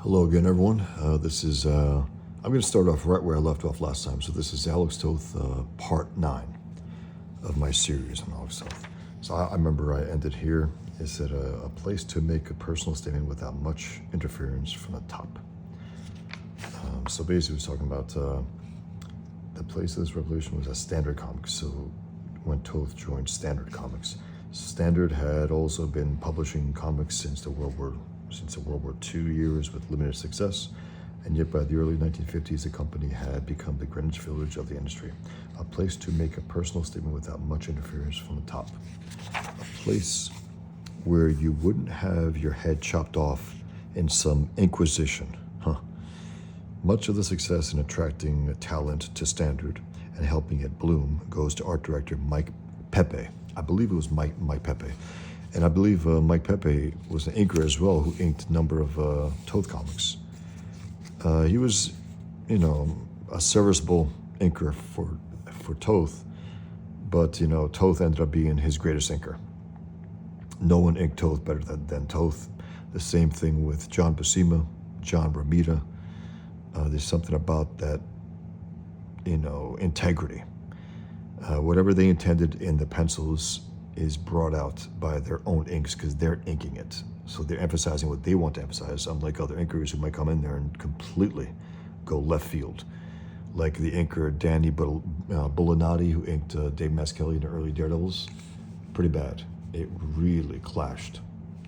Hello again, everyone. I'm going to start off right where I left off last time. So this is Alex Toth, part 9 of my series on Alex Toth. So I remember I ended here. It said a place to make a personal statement without much interference from the top. So basically, it was talking about the place of this revolution was at Standard Comics. So when Toth joined Standard Comics, Standard had also been publishing comics since the World War II years with limited success, and yet by the early 1950s, the company had become the Greenwich Village of the industry, a place to make a personal statement without much interference from the top, a place where you wouldn't have your head chopped off in some inquisition. Much of the success in attracting talent to Standard and helping it bloom goes to art director Mike Pepe. I believe it was Mike Pepe. And I believe Mike Pepe was an inker as well who inked a number of Toth comics. He was, a serviceable inker for Toth, but, Toth ended up being his greatest inker. No one inked Toth better than Toth. The same thing with John Buscema, John Romita. There's something about that, integrity. Whatever they intended in the pencils is brought out by their own inks because they're inking it. So they're emphasizing what they want to emphasize, unlike other inkers who might come in there and completely go left field. Like the inker Danny Bullinati, who inked Dave Mazzucchelli in the early Daredevils. Pretty bad. It really clashed.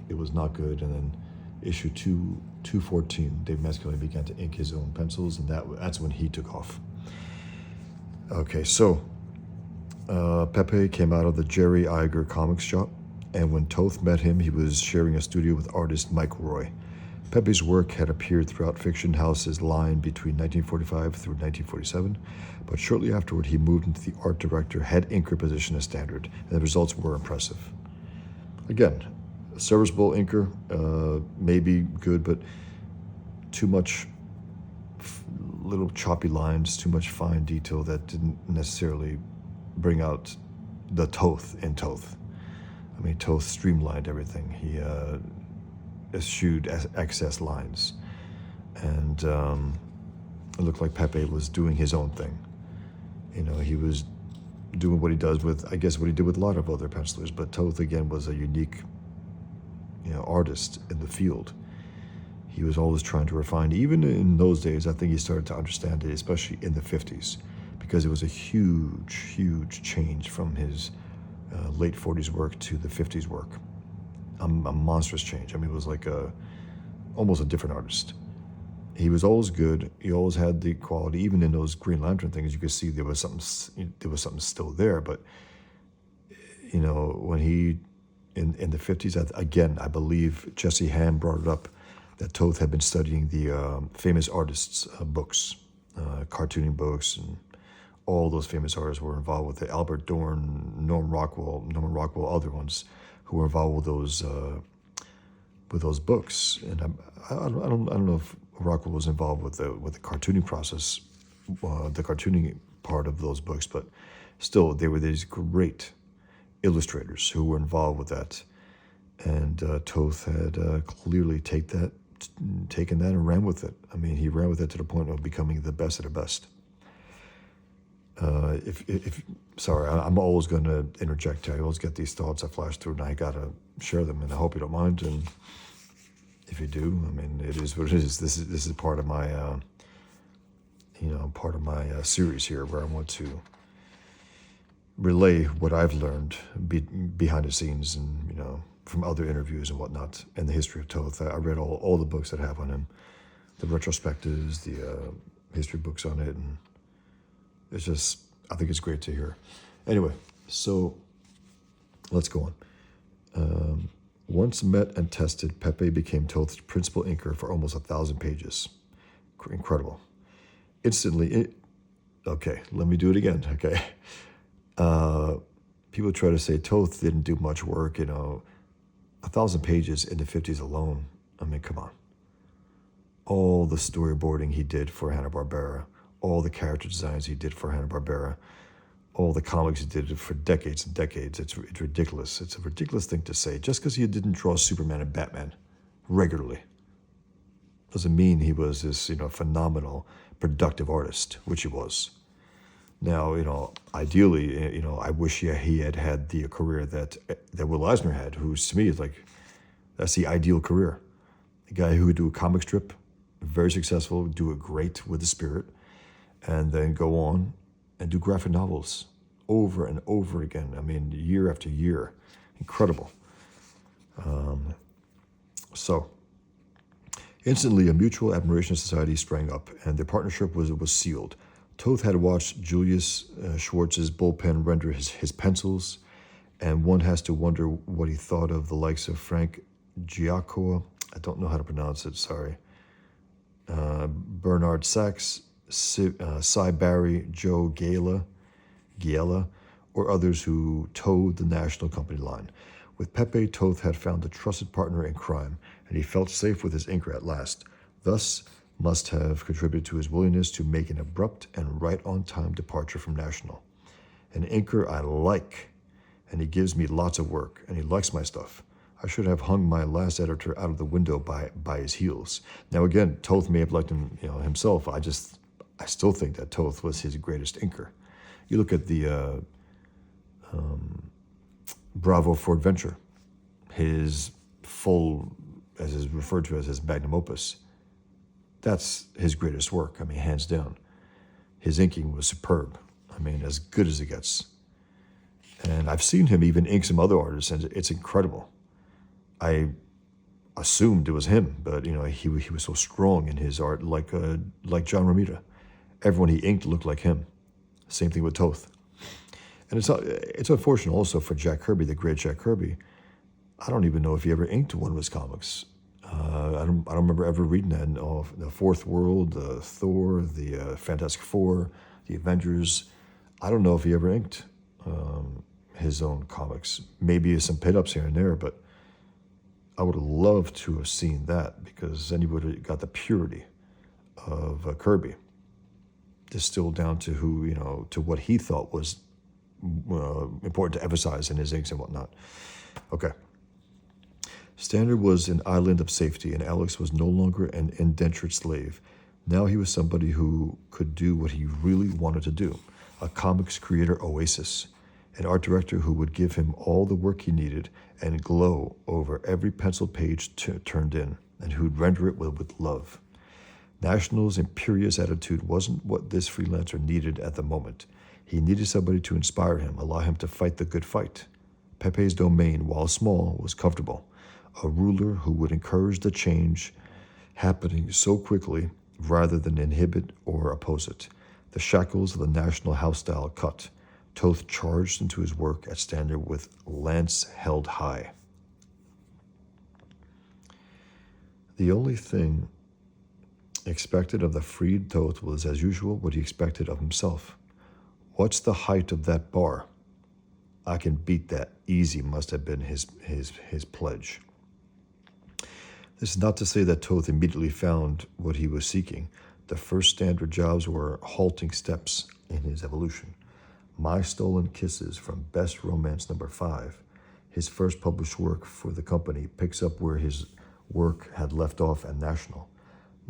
It was not good. And then issue 214, Dave Mazzucchelli began to ink his own pencils, and that's when he took off. Okay, so Pepe came out of the Jerry Iger comics shop, and when Toth met him, he was sharing a studio with artist Mike Roy. Pepe's work had appeared throughout Fiction House's line between 1945 through 1947, but shortly afterward he moved into the art director head inker position at Standard, and the results were impressive. Again, a serviceable inker, maybe good, but too much little choppy lines, too much fine detail that didn't necessarily bring out the Toth in Toth. I mean, Toth streamlined everything. He eschewed excess lines. And it looked like Pepe was doing his own thing. He was doing what he does with, I guess, what he did with a lot of other pencilers. But Toth, again, was a unique, artist in the field. He was always trying to refine. Even in those days, I think he started to understand it, especially in the 50s. Because it was a huge, huge change from his late 40s work to the 50s work. A monstrous change. I mean, it was like almost a different artist. He was always good. He always had the quality. Even in those Green Lantern things, you could see there was something still there. But when he in the 50s, again, I believe Jesse Hand brought it up that Toth had been studying the famous artists' books, cartooning books, and all those famous artists were involved with it. Albert Dorn, Norman Rockwell, other ones who were involved with those books. And I don't know if Rockwell was involved with the cartooning process, the cartooning part of those books, but still, they were these great illustrators who were involved with that. And Toth had clearly taken that and ran with it. I mean, he ran with it to the point of becoming the best of the best. Sorry, I'm always going to interject. I always get these thoughts that flash through, and I got to share them, and I hope you don't mind. And if you do, I mean, it is what it is. This is part of my, series here, where I want to relay what I've learned behind the scenes and, from other interviews and whatnot, and the history of Toth. I read all the books that I have on him, the retrospectives, the history books on it, and it's just, I think it's great to hear. Anyway, so let's go on. Once met and tested, Pepe became Toth's principal inker for almost 1,000 pages. Incredible. Instantly, okay, let me do it again, okay? People try to say Toth didn't do much work, 1,000 pages in the 50s alone. I mean, come on. All the storyboarding he did for Hanna-Barbera, all the character designs he did for Hanna-Barbera, all the comics he did for decades and decades. It's ridiculous. It's a ridiculous thing to say. Just because he didn't draw Superman and Batman regularly. doesn't mean he was this, phenomenal, productive artist, which he was. Now, ideally, I wish he had had the career that Will Eisner had, who's to me is like, that's the ideal career. A guy who would do a comic strip, very successful, do it great with the spirit, and then go on and do graphic novels over and over again. I mean, year after year. Incredible. So, instantly, a mutual admiration society sprang up, and their partnership was sealed. Toth had watched Julius Schwartz's bullpen render his pencils, and one has to wonder what he thought of the likes of Frank Giacomo. I don't know how to pronounce it, sorry. Bernard Sachs, Cy Barry, Joe Giella, or others who towed the national company line. With Pepe, Toth had found a trusted partner in crime, and he felt safe with his inker at last. Thus, must have contributed to his willingness to make an abrupt and right-on-time departure from National. An inker I like, and he gives me lots of work, and he likes my stuff. I should have hung my last editor out of the window by his heels. Now again, Toth may have liked him, himself. I still think that Toth was his greatest inker. You look at the Bravo for Adventure, his full, as is referred to as his magnum opus. That's his greatest work. I mean, hands down. His inking was superb. I mean, as good as it gets. And I've seen him even ink some other artists, and it's incredible. I assumed it was him, but he was so strong in his art, like John Romita. Everyone he inked looked like him. Same thing with Toth. And it's unfortunate also for Jack Kirby, the great Jack Kirby. I don't even know if he ever inked one of his comics. I don't remember ever reading that. The Fourth World, the Thor, the Fantastic Four, the Avengers. I don't know if he ever inked his own comics. Maybe some pit-ups here and there, but I would have loved to have seen that, because then you would have got the purity of Kirby, distilled down to to what he thought was important to emphasize in his inks and whatnot. Okay. Standard was an island of safety, and Alex was no longer an indentured slave. Now he was somebody who could do what he really wanted to do, a comics creator oasis, an art director who would give him all the work he needed and glow over every pencil page turned in, and who'd render it with love. National's imperious attitude wasn't what this freelancer needed at the moment. He needed somebody to inspire him, allow him to fight the good fight. Pepe's domain, while small, was comfortable. A ruler who would encourage the change happening so quickly rather than inhibit or oppose it. The shackles of the national house style cut. Toth charged into his work at Standard with lance held high. The only thing expected of the freed Toth was, as usual, what he expected of himself. What's the height of that bar? I can beat that easy must have been his pledge. This is not to say that Toth immediately found what he was seeking. The first Standard jobs were halting steps in his evolution. My Stolen Kisses from Best Romance #5, his first published work for the company, picks up where his work had left off at National.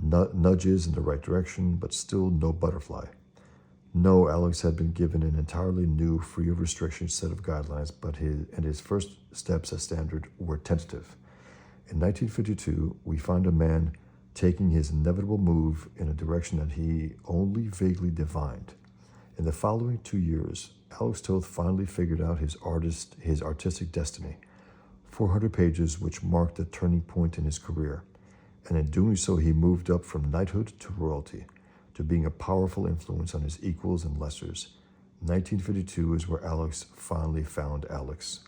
Nudges in the right direction, but still no butterfly. No, Alex had been given an entirely new, free of restrictions set of guidelines, but his first steps at Standard were tentative. In 1952, we find a man taking his inevitable move in a direction that he only vaguely divined. In the following 2 years, Alex Toth finally figured out his artistic destiny, 400 pages which marked the turning point in his career, and in doing so he moved up from knighthood to royalty, to being a powerful influence on his equals and lessers. 1952 is where Alex finally found Alex.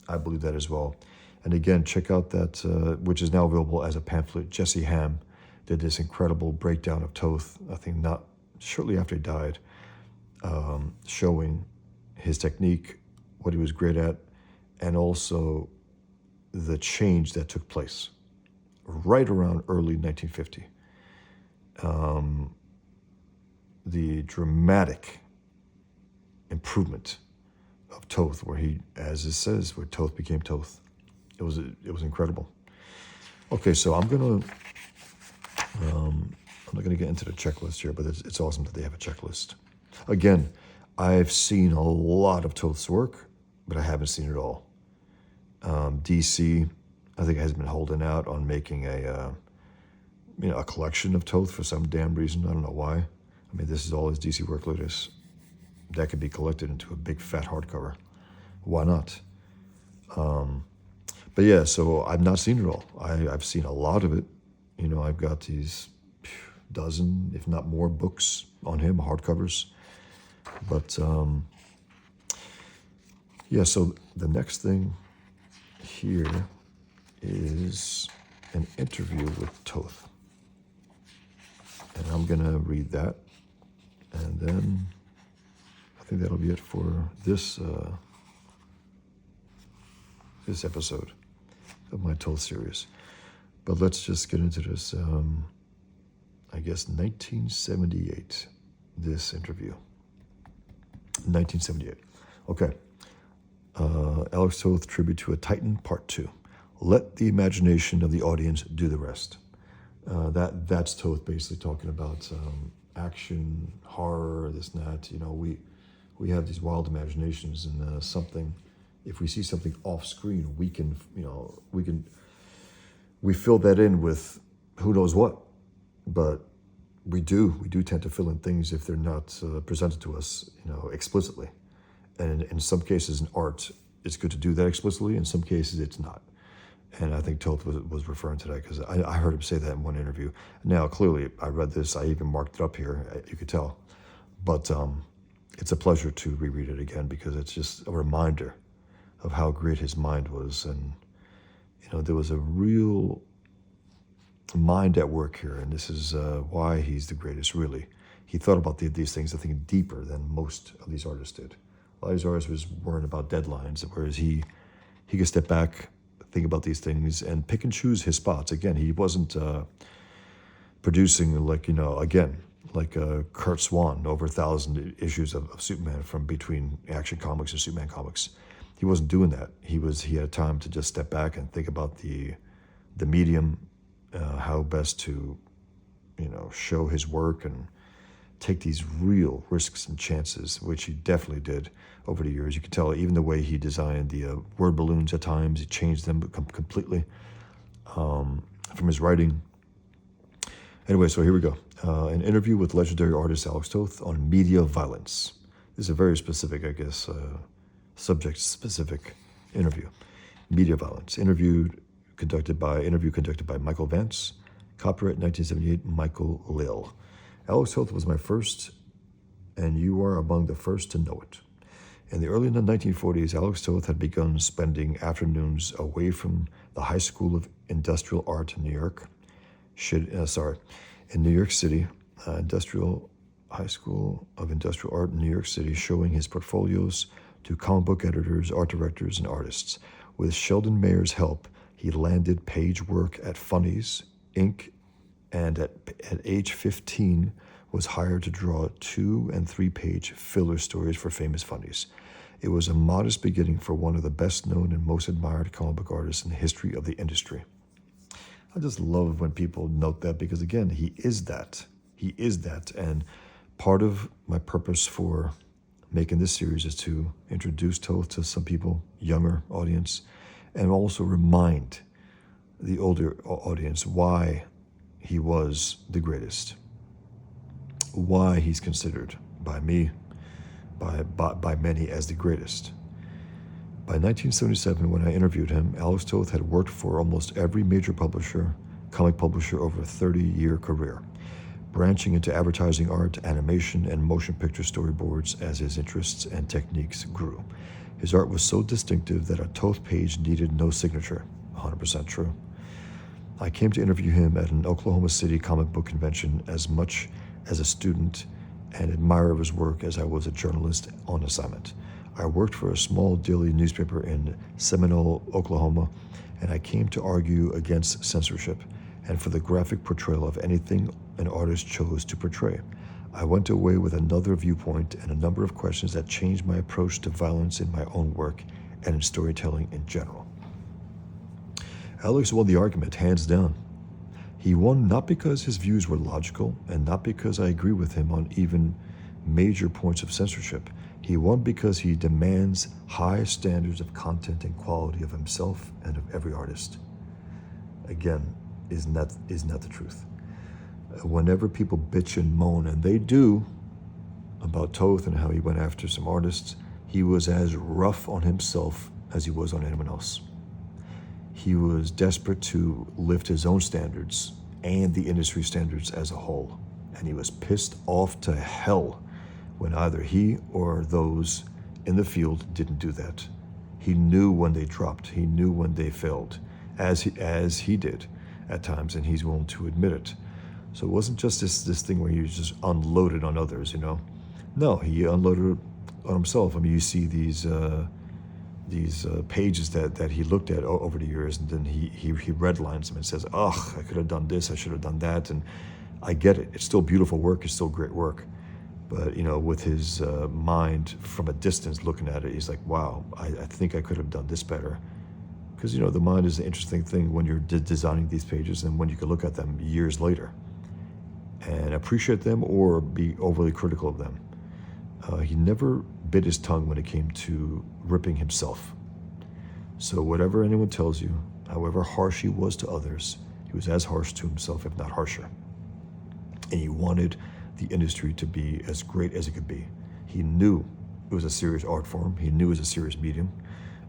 I believe that as well. And again, check out that, which is now available as a pamphlet. Jesse Ham did this incredible breakdown of Toth, I think not shortly after he died, showing his technique, what he was great at, and also the change that took place right around early 1950. The dramatic improvement of Toth, where he, as it says, where Toth became Toth. It was incredible. Okay, so I'm gonna I'm not going to get into the checklist here, but it's awesome that they have a checklist. Again, I've seen a lot of Toth's work, but I haven't seen it all. DC, I think, has been holding out on making a collection of Toth for some damn reason. I don't know why. I mean, this is all his DC work, Ludus. That could be collected into a big fat hardcover. Why not? But yeah, so I've not seen it all. I've seen a lot of it. I've got these dozen, if not more, books on him, hardcovers. But yeah, so the next thing here is an interview with Toth. And I'm going to read that. And then I think that'll be it for this this episode of my Toth series. But let's just get into this. I guess 1978, this interview. 1978. Okay. Alex Toth, Tribute to a Titan, Part 2. Let the imagination of the audience do the rest. That's Toth basically talking about action, horror, this and that. We have these wild imaginations, and something. If we see something off screen, we fill that in with who knows what. But we do tend to fill in things if they're not presented to us, explicitly. And in some cases in art, it's good to do that explicitly. In some cases, it's not. And I think Toth was referring to that because I heard him say that in one interview. Now, clearly, I read this. I even marked it up here. You could tell. But it's a pleasure to reread it again because it's just a reminder of how great his mind was. And, there was a real mind at work here. And this is why he's the greatest, really. He thought about these things, I think, deeper than most of these artists did. A lot of these artists was worrying about deadlines, whereas he could step back, think about these things, and pick and choose his spots. Again, he wasn't producing like Kurt Swan, over 1,000 issues of Superman from between Action Comics and Superman Comics. He wasn't doing that. He had time to just step back and think about the medium, how best to, show his work and take these real risks and chances, which he definitely did over the years. You can tell even the way he designed the word balloons at times, he changed them completely from his writing. Anyway, so here we go. An interview with legendary artist Alex Toth on media violence. This is a very specific, I guess, subject-specific interview. Media violence. Interview conducted by Michael Vance. Copyright 1978, Michael Lill. Alex Toth was my first, and you are among the first to know it. In the early 1940s, Alex Toth had begun spending afternoons away from the High School of Industrial Art in New York. In New York City, Industrial High School of Industrial Art in New York City, showing his portfolios to comic book editors, art directors, and artists. With Sheldon Mayer's help, he landed page work at Funnies, Inc., and at age 15 was hired to draw 2- and 3-page filler stories for famous Funnies. It was a modest beginning for one of the best-known and most admired comic book artists in the history of the industry. I just love when people note that because, again, he is that. He is that. And part of my purpose for making this series is to introduce Toth to some people, younger audience, and also remind the older audience why he was the greatest, why he's considered by me, by many as the greatest. By 1977, when I interviewed him, Alex Toth had worked for almost every major comic publisher over a 30-year career, branching into advertising art, animation, and motion picture storyboards as his interests and techniques grew. His art was so distinctive that a Toth page needed no signature. 100% true. I came to interview him at an Oklahoma City comic book convention as much as a student and admirer of his work as I was a journalist on assignment. I worked for a small daily newspaper in Seminole, Oklahoma, and I came to argue against censorship and for the graphic portrayal of anything an artist chose to portray. I went away with another viewpoint and a number of questions that changed my approach to violence in my own work and in storytelling in general. Alex won the argument, hands down. He won not because his views were logical and not because I agree with him on even major points of censorship. He won because he demands high standards of content and quality of himself and of every artist. Again, isn't that the truth? Whenever people bitch and moan, and they do, about Toth and how he went after some artists, he was as rough on himself as he was on anyone else. He was desperate to lift his own standards and the industry standards as a whole. And he was pissed off to hell when either he or those in the field didn't do that. He knew when they dropped. He knew when they failed, as he did at times, and he's willing to admit it. So it wasn't just this thing where he was just unloaded on others, you know. No, he unloaded on himself. I mean, you see these pages that he looked at over the years, and then he redlines them and says, "Ugh, I could have done this, I should have done that." And I get it. It's still beautiful work. It's still great work. But, you know, with his mind from a distance looking at it, he's like, wow, I think I could have done this better. Because, you know, the mind is an interesting thing when you're designing these pages and when you can look at them years later and appreciate them or be overly critical of them. He never bit his tongue when it came to ripping himself. So whatever anyone tells you, however harsh he was to others, he was as harsh to himself, if not harsher. And he wanted the industry to be as great as it could be. He knew it was a serious art form. He knew it was a serious medium,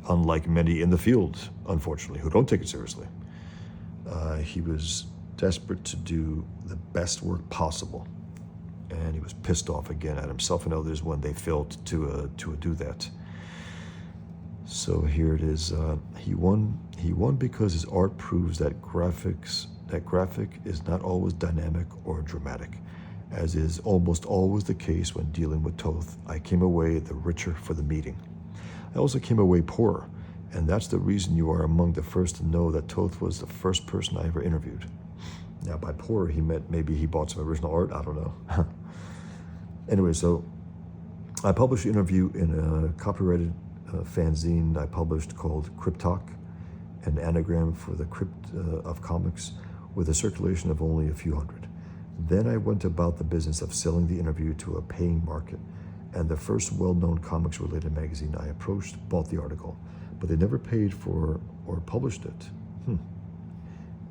unlike many in the field, unfortunately, who don't take it seriously. He was desperate to do the best work possible. And he was pissed off again at himself and others when they failed to do that. So here it is. He won because his art proves that graphic is not always dynamic or dramatic. As is almost always the case when dealing with Toth, I came away the richer for the meeting. I also came away poorer, and that's the reason you are among the first to know that Toth was the first person I ever interviewed. Now, by poorer, he meant maybe he bought some original art. I don't know. Anyway, so I published an interview in a copyrighted fanzine I published called Cryptalk, an anagram for the crypt of comics, with a circulation of only a few hundred. Then I went about the business of selling the interview to a paying market, and the first well-known comics-related magazine I approached bought the article, but they never paid for or published it.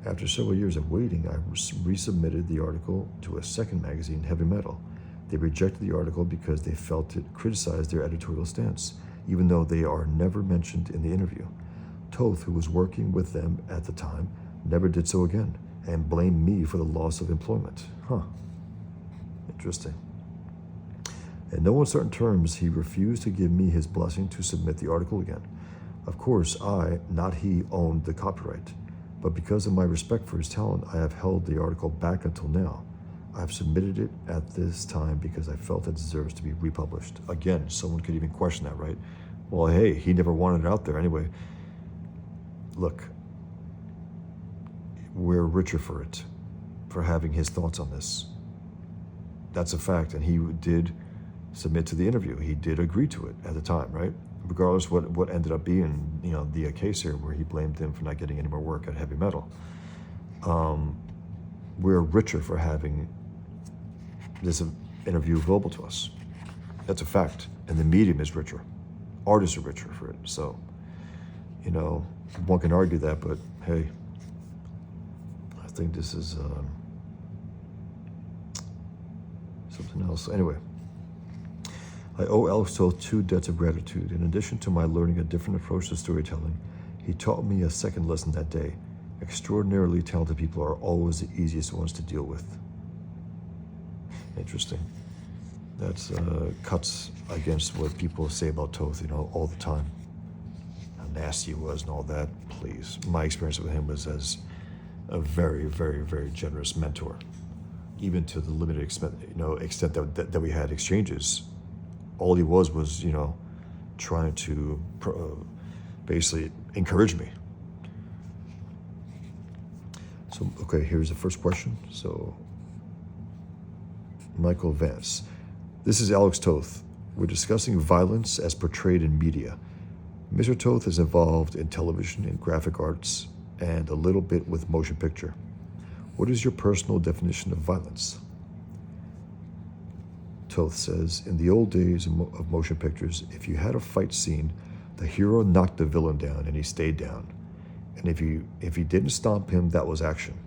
After several years of waiting, I resubmitted the article to a second magazine, Heavy Metal. They rejected the article because they felt it criticized their editorial stance, even though they are never mentioned in the interview. Toth, who was working with them at the time, never did so again, and blamed me for the loss of employment. Interesting. In no uncertain terms, he refused to give me his blessing to submit the article again. Of course, I, not he, owned the copyright, but because of my respect for his talent, I have held the article back until now. I have submitted it at this time because I felt it deserves to be republished. Again, someone could even question that, right? Well, hey, he never wanted it out there anyway. Look, we're richer for it, for having his thoughts on this. That's a fact, and he did submit to the interview. He did agree to it at the time, right? Regardless what ended up being, you know, the case here where he blamed him for not getting any more work at Heavy Metal. We're richer for having this interview available to us. That's a fact, and the medium is richer. Artists are richer for it, so, you know, one can argue that, but hey, I think this is something else. Anyway, I owe Alex Toth 2 debts of gratitude. In addition to my learning a different approach to storytelling, he taught me a second lesson that day. Extraordinarily talented people are always the easiest ones to deal with. Interesting. That's cuts against what people say about Toth, you know, all the time. How nasty he was and all that. Please. My experience with him was as a very, very, very generous mentor. Even to the limited extent, that we had exchanges. All he was, you know, trying to basically encourage me. So, okay, here's the first question. So, Michael Vance. This is Alex Toth. We're discussing violence as portrayed in media. Mr. Toth is involved in television and graphic arts and a little bit with motion picture. What is your personal definition of violence? Toth says, in the old days of motion pictures, if you had a fight scene, the hero knocked the villain down and he stayed down. And if he didn't stomp him, that was action.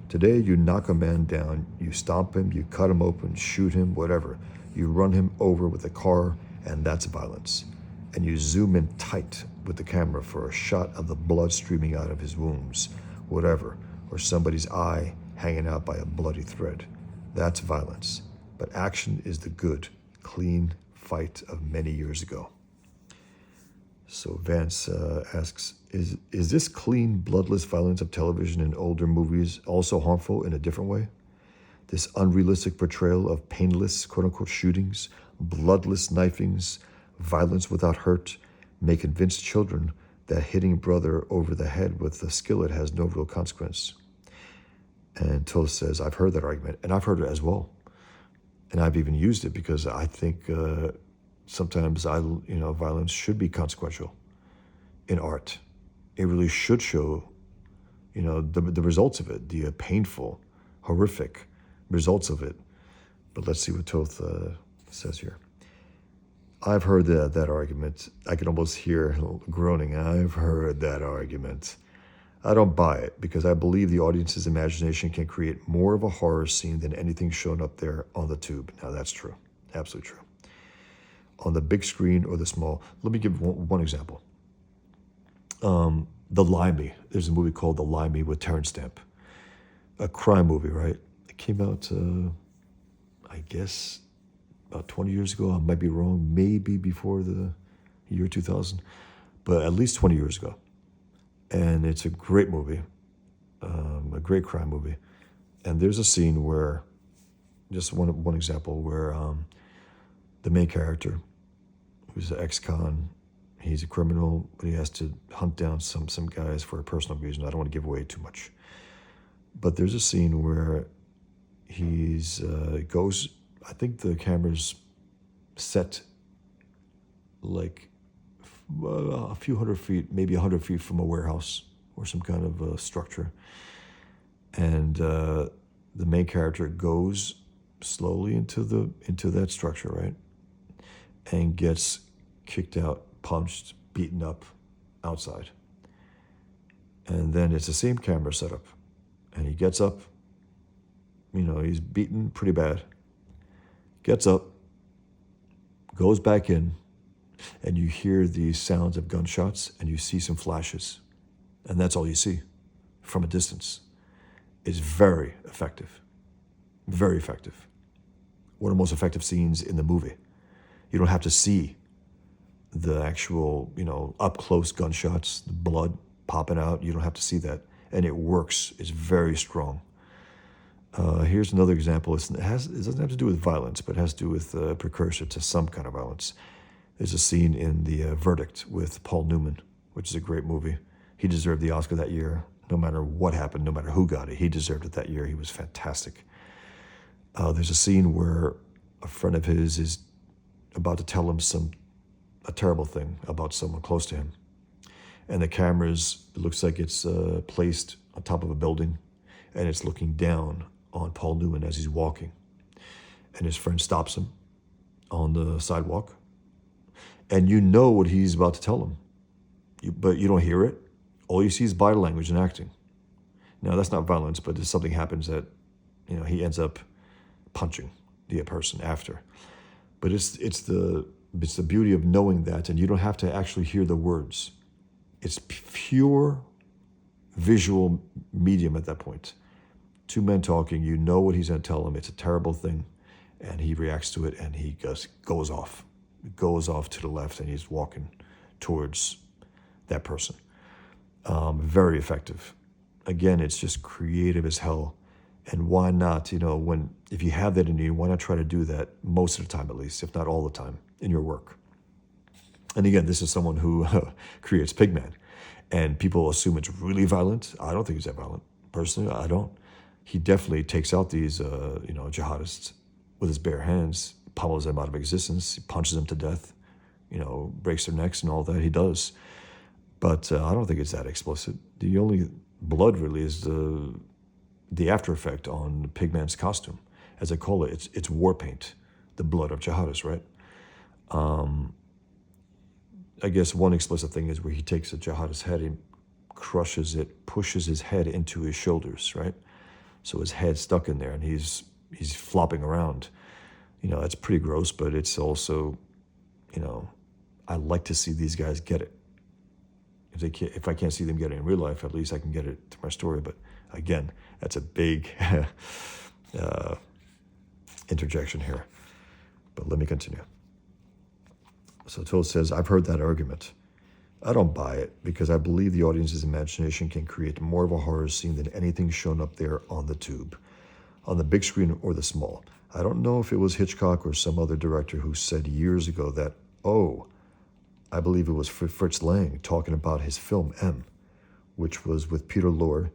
Today, you knock a man down, you stomp him, you cut him open, shoot him, whatever. You run him over with a car, and that's violence. And you zoom in tight with the camera for a shot of the blood streaming out of his wounds, whatever, or somebody's eye hanging out by a bloody thread. That's violence. But action is the good, clean fight of many years ago. So Vance asks, is this clean, bloodless violence of television and older movies also harmful in a different way? This unrealistic portrayal of painless, quote-unquote, shootings, bloodless knifings, violence without hurt, may convince children that hitting brother over the head with a skillet has no real consequence. And Toth says, I've heard that argument, and I've heard it as well. And I've even used it because I think sometimes violence should be consequential in art. It really should show, the results of it, the painful, horrific results of it. But let's see what Toth says here. I've heard that argument. I can almost hear groaning. I've heard that argument. I don't buy it because I believe the audience's imagination can create more of a horror scene than anything shown up there on the tube. Now that's true. Absolutely true. On the big screen or the small. Let me give one example. The Limey. There's a movie called The Limey with Terrence Stamp. A crime movie, right? It came out, I guess, about 20 years ago. I might be wrong. Maybe before the year 2000. But at least 20 years ago. And it's a great movie. A great crime movie. And there's a scene where, just one example, where the main character, who's an ex-con, he's a criminal, but he has to hunt down some guys for a personal reason. I don't want to give away too much. But there's a scene where he's goes, I think the camera's set like a few hundred feet, maybe 100 feet from a warehouse or some kind of structure. And the main character goes slowly into that structure, right? And gets kicked out, punched, beaten up outside. And then it's the same camera setup. And he gets up, he's beaten pretty bad, gets up, goes back in, and you hear these sounds of gunshots and you see some flashes. And that's all you see from a distance. It's very effective. Very effective. One of the most effective scenes in the movie. You don't have to see the actual, up close gunshots, the blood popping out. You don't have to see that. And it works. It's very strong. Here's another example. It doesn't have to do with violence, but it has to do with a precursor to some kind of violence. There's a scene in The Verdict with Paul Newman, which is a great movie. He deserved the Oscar that year. No matter what happened, no matter who got it, he deserved it that year. He was fantastic. There's a scene where a friend of his is about to tell him a terrible thing about someone close to him. And the it looks like it's placed on top of a building, and it's looking down on Paul Newman as he's walking. And his friend stops him on the sidewalk. And you know what he's about to tell him, but you don't hear it. All you see is body language and acting. Now, that's not violence, but if something happens that, he ends up punching the person after. But it's the beauty of knowing that, and you don't have to actually hear the words. It's pure visual medium at that point. Two men talking, you know what he's going to tell them. It's a terrible thing, and he reacts to it, and he goes off to the left, and he's walking towards that person. Very effective. Again, it's just creative as hell. And why not, if you have that in you, why not try to do that most of the time at least, if not all the time, in your work? And again, this is someone who creates Pigman. And people assume it's really violent. I don't think it's that violent. Personally, I don't. He definitely takes out these, jihadists with his bare hands, pummels them out of existence, he punches them to death, breaks their necks and all that. He does. But I don't think it's that explicit. The only blood really is the the after effect on Pigman's costume. As I call it, it's war paint, the blood of jihadists, right? I guess one explicit thing is where he takes a jihadist's head, he crushes it, pushes his head into his shoulders, right? So his head's stuck in there and he's flopping around. That's pretty gross, but it's also, I like to see these guys get it. If I can't see them get it in real life, at least I can get it through my story. But again, that's a big interjection here. But let me continue. So Toth says, I've heard that argument. I don't buy it because I believe the audience's imagination can create more of a horror scene than anything shown up there on the tube, on the big screen or the small. I don't know if it was Hitchcock or some other director who said years ago that, I believe it was Fritz Lang talking about his film M, which was with Peter Lorre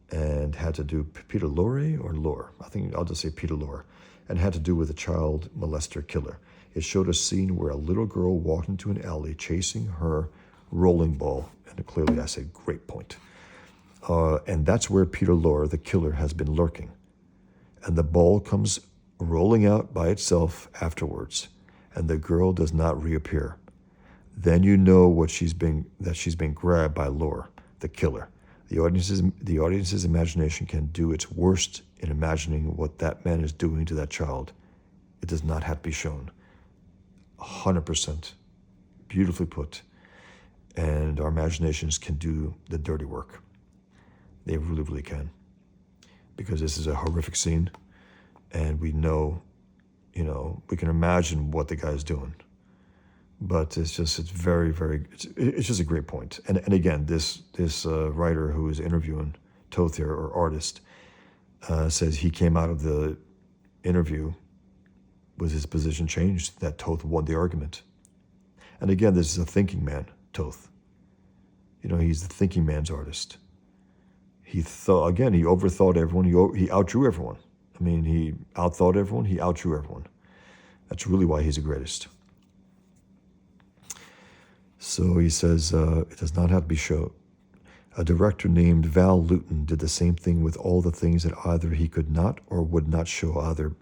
and had to do, Peter Lorre or Lorre? I think I'll just say Peter Lorre, and had to do with a child molester killer. It showed a scene where a little girl walked into an alley chasing her rolling ball, and clearly I said, great point. And that's where Peter Lorre, the killer, has been lurking. And the ball comes rolling out by itself afterwards, and the girl does not reappear. Then you know that she's been grabbed by Lorre, the killer. The audience's imagination can do its worst in imagining what that man is doing to that child. It does not have to be shown. 100%. Beautifully put. And our imaginations can do the dirty work. They really, really can. Because this is a horrific scene, and we know, we can imagine what the guy's doing. But it's very, very, it's just a great point. And again, this writer who is interviewing Toth here, or artist, says he came out of the interview with his position changed, that Toth won the argument. And again, this is a thinking man, Toth. He's the thinking man's artist. He overthought everyone. He outdrew everyone. He outthought everyone. He outdrew everyone. That's really why he's the greatest. So he says, it does not have to be shown. A director named Val Lewton did the same thing with all the things that either he could not or would not show either.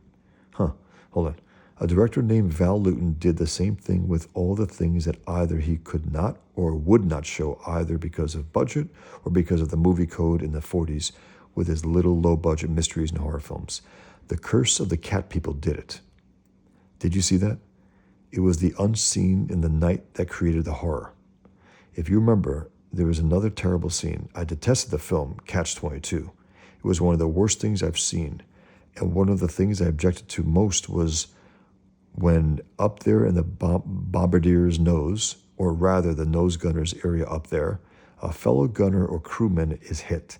Hold on. A director named Val Lewton did the same thing with all the things that either he could not or would not show either because of budget or because of the movie code in the 40s with his little low-budget mysteries and horror films. The Curse of the Cat People did it. Did you see that? It was the unseen in the night that created the horror. If you remember, there was another terrible scene. I detested the film, Catch-22. It was one of the worst things I've seen. And one of the things I objected to most was when up there in the bombardier's nose, or rather the nose gunner's area up there, a fellow gunner or crewman is hit.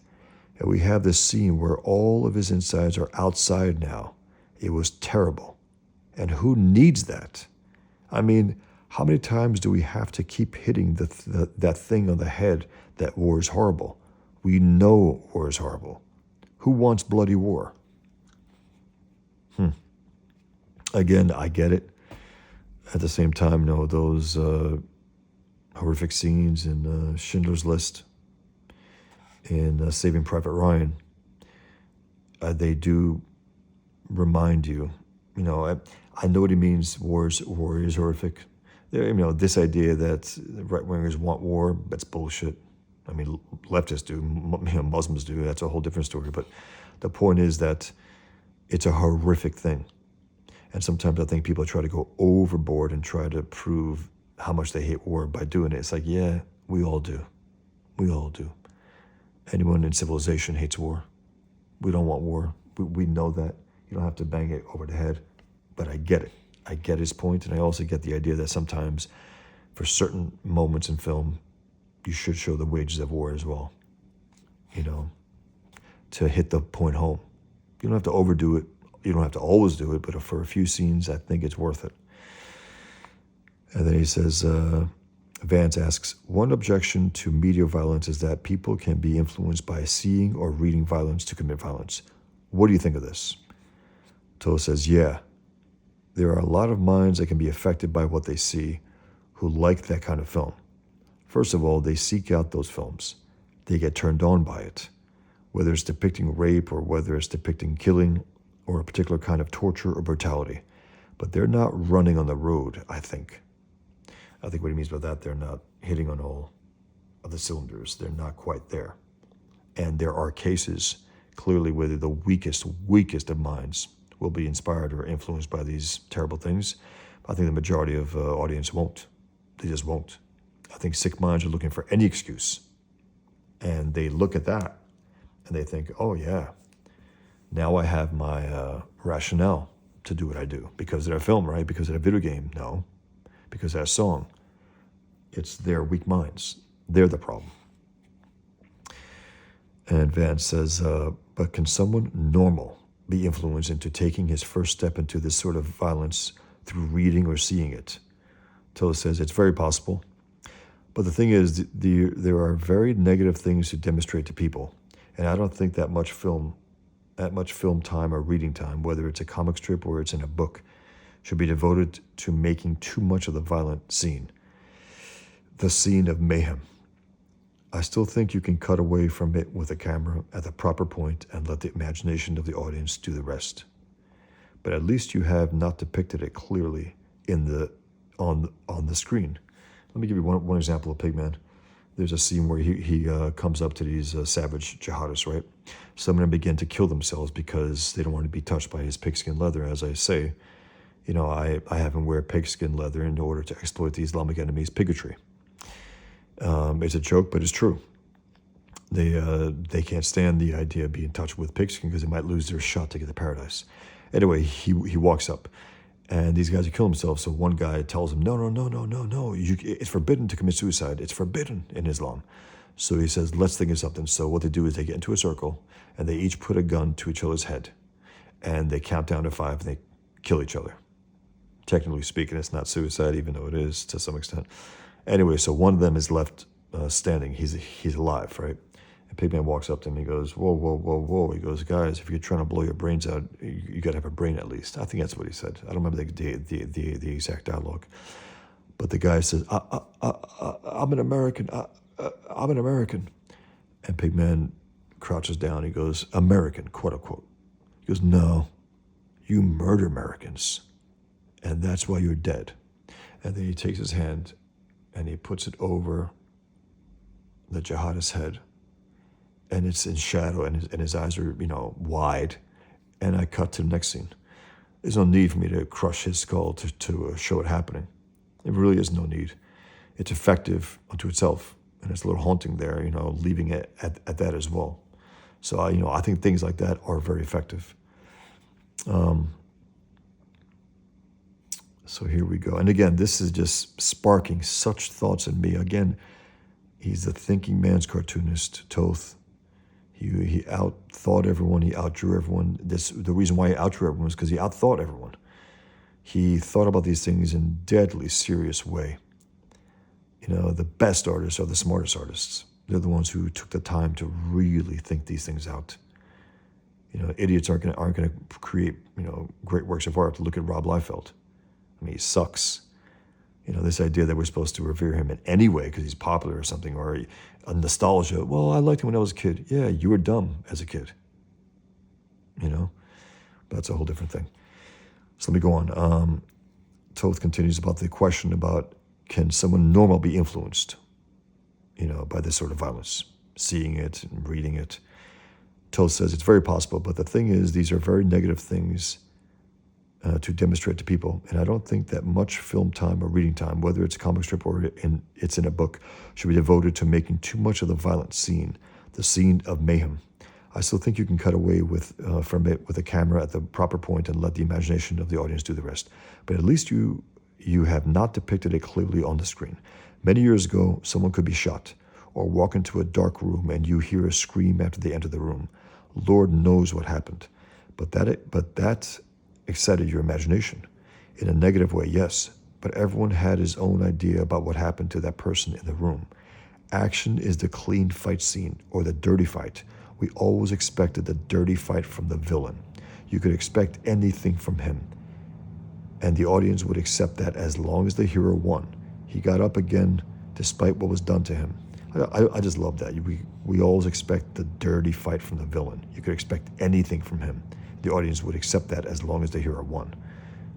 And we have this scene where all of his insides are outside now. It was terrible. And who needs that? How many times do we have to keep hitting that thing on the head that war is horrible? We know war is horrible. Who wants bloody war? Again, I get it. At the same time, those horrific scenes in Schindler's List, in Saving Private Ryan, they do remind you. I know what he means. War is horrific. This idea that right-wingers want war, that's bullshit. Leftists do, Muslims do. That's a whole different story. But the point is that it's a horrific thing. And sometimes I think people try to go overboard and try to prove how much they hate war by doing it. It's like, yeah, we all do. We all do. Anyone in civilization hates war. We don't want war. We know that. You don't have to bang it over the head. But I get it. I get his point, and I also get the idea that sometimes for certain moments in film, you should show the wages of war as well, to hit the point home. You don't have to overdo it. You don't have to always do it, but for a few scenes, I think it's worth it. And then he says, Vance asks, one objection to media violence is that people can be influenced by seeing or reading violence to commit violence. What do you think of this? Toth says, yeah. There are a lot of minds that can be affected by what they see who like that kind of film. First of all, they seek out those films. They get turned on by it. whether it's depicting rape or whether it's depicting killing or a particular kind of torture or brutality. But they're not running on the road, I think. I think what he means by that, they're not hitting on all of the cylinders. They're not quite there. And there are cases, clearly, where the weakest of minds will be inspired or influenced by these terrible things. I think the majority of audience won't. They just won't. I think sick minds are looking for any excuse. And they look at that and they think, oh yeah, now I have my rationale to do what I do. Because of a film, right? Because of a video game? No. Because of a song. It's their weak minds. They're the problem. And Vance says, but can someone normal be influenced into taking his first step into this sort of violence through reading or seeing it? Toth says it's very possible. But the thing is, there are very negative things to demonstrate to people. And I don't think that much film time or reading time, whether it's a comic strip or it's in a book, should be devoted to making too much of the violent scene. The scene of mayhem. I still think you can cut away from it with a camera at the proper point and let the imagination of the audience do the rest. But at least you have not depicted it clearly on the screen. Let me give you one example of Pigman. There's a scene where he comes up to these savage jihadists, right? Some of them begin to kill themselves because they don't want to be touched by his pigskin leather. As I say, I have him wear pigskin leather in order to exploit the Islamic enemy's bigotry. It's a joke, but it's true. They can't stand the idea of being touched with pigskin because they might lose their shot to get to paradise. Anyway, he walks up, and these guys are killing themselves. So one guy tells him, no, it's forbidden to commit suicide. It's forbidden in Islam. So he says, let's think of something. So what they do is they get into a circle, and they each put a gun to each other's head, and they count down to 5, and they kill each other. Technically speaking, it's not suicide, even though it is to some extent. Anyway, so one of them is left standing. He's alive, right? And Pigman walks up to him. He goes, whoa. He goes, guys, if you're trying to blow your brains out, you got to have a brain at least. I think that's what he said. I don't remember the exact dialogue. But the guy says, I'm an American. I'm an American. And Pigman crouches down. He goes, American, quote unquote. He goes, no, you murder Americans. And that's why you're dead. And then he takes his hand and he puts it over the jihadist's head. And it's in shadow, and his eyes are, wide. And I cut to the next scene. There's no need for me to crush his skull to show it happening. There really is no need. It's effective unto itself, and it's a little haunting there, leaving it at that as well. So, I think things like that are very effective. So here we go. And again, this is just sparking such thoughts in me. Again, he's the thinking man's cartoonist, Toth. He outthought everyone. He outdrew everyone. The reason why he outdrew everyone is because he outthought everyone. He thought about these things in a deadly serious way. The best artists are the smartest artists. They're the ones who took the time to really think these things out. Idiots aren't going to create great works of art. Look at Rob Liefeld. I mean, he sucks. This idea that we're supposed to revere him in any way because he's popular or something, or a nostalgia. Well, I liked him when I was a kid. Yeah, you were dumb as a kid. That's a whole different thing. So let me go on. Toth continues about the question about, can someone normal be influenced, by this sort of violence, seeing it and reading it? Toth says it's very possible, but the thing is, these are very negative things to demonstrate to people. And I don't think that much film time or reading time, whether it's a comic strip or it's in a book, should be devoted to making too much of the violent scene, the scene of mayhem. I still think you can cut away from it with a camera at the proper point and let the imagination of the audience do the rest. But at least you have not depicted it clearly on the screen. Many years ago, someone could be shot or walk into a dark room and you hear a scream after they enter the room. Lord knows what happened. But that excited your imagination. In a negative way, yes, but everyone had his own idea about what happened to that person in the room. Action is the clean fight scene or the dirty fight. We always expected the dirty fight from the villain. You could expect anything from him, and the audience would accept that as long as the hero won. He got up again despite what was done to him. I just love that. We always expect the dirty fight from the villain. You could expect anything from him. The audience would accept that as long as they hear a one.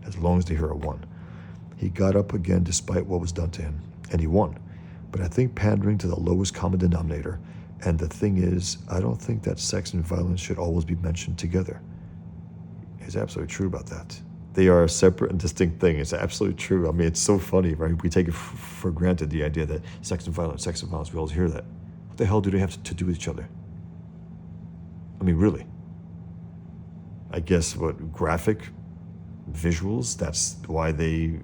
As long as they hear a one. He got up again despite what was done to him, and he won. But I think pandering to the lowest common denominator, and the thing is, I don't think that sex and violence should always be mentioned together. He's absolutely true about that. They are a separate and distinct thing. It's absolutely true. I mean, it's so funny, right? We take it for granted, the idea that sex and violence, we always hear that. What the hell do they have to do with each other? I mean, really? I guess what, graphic visuals, that's why they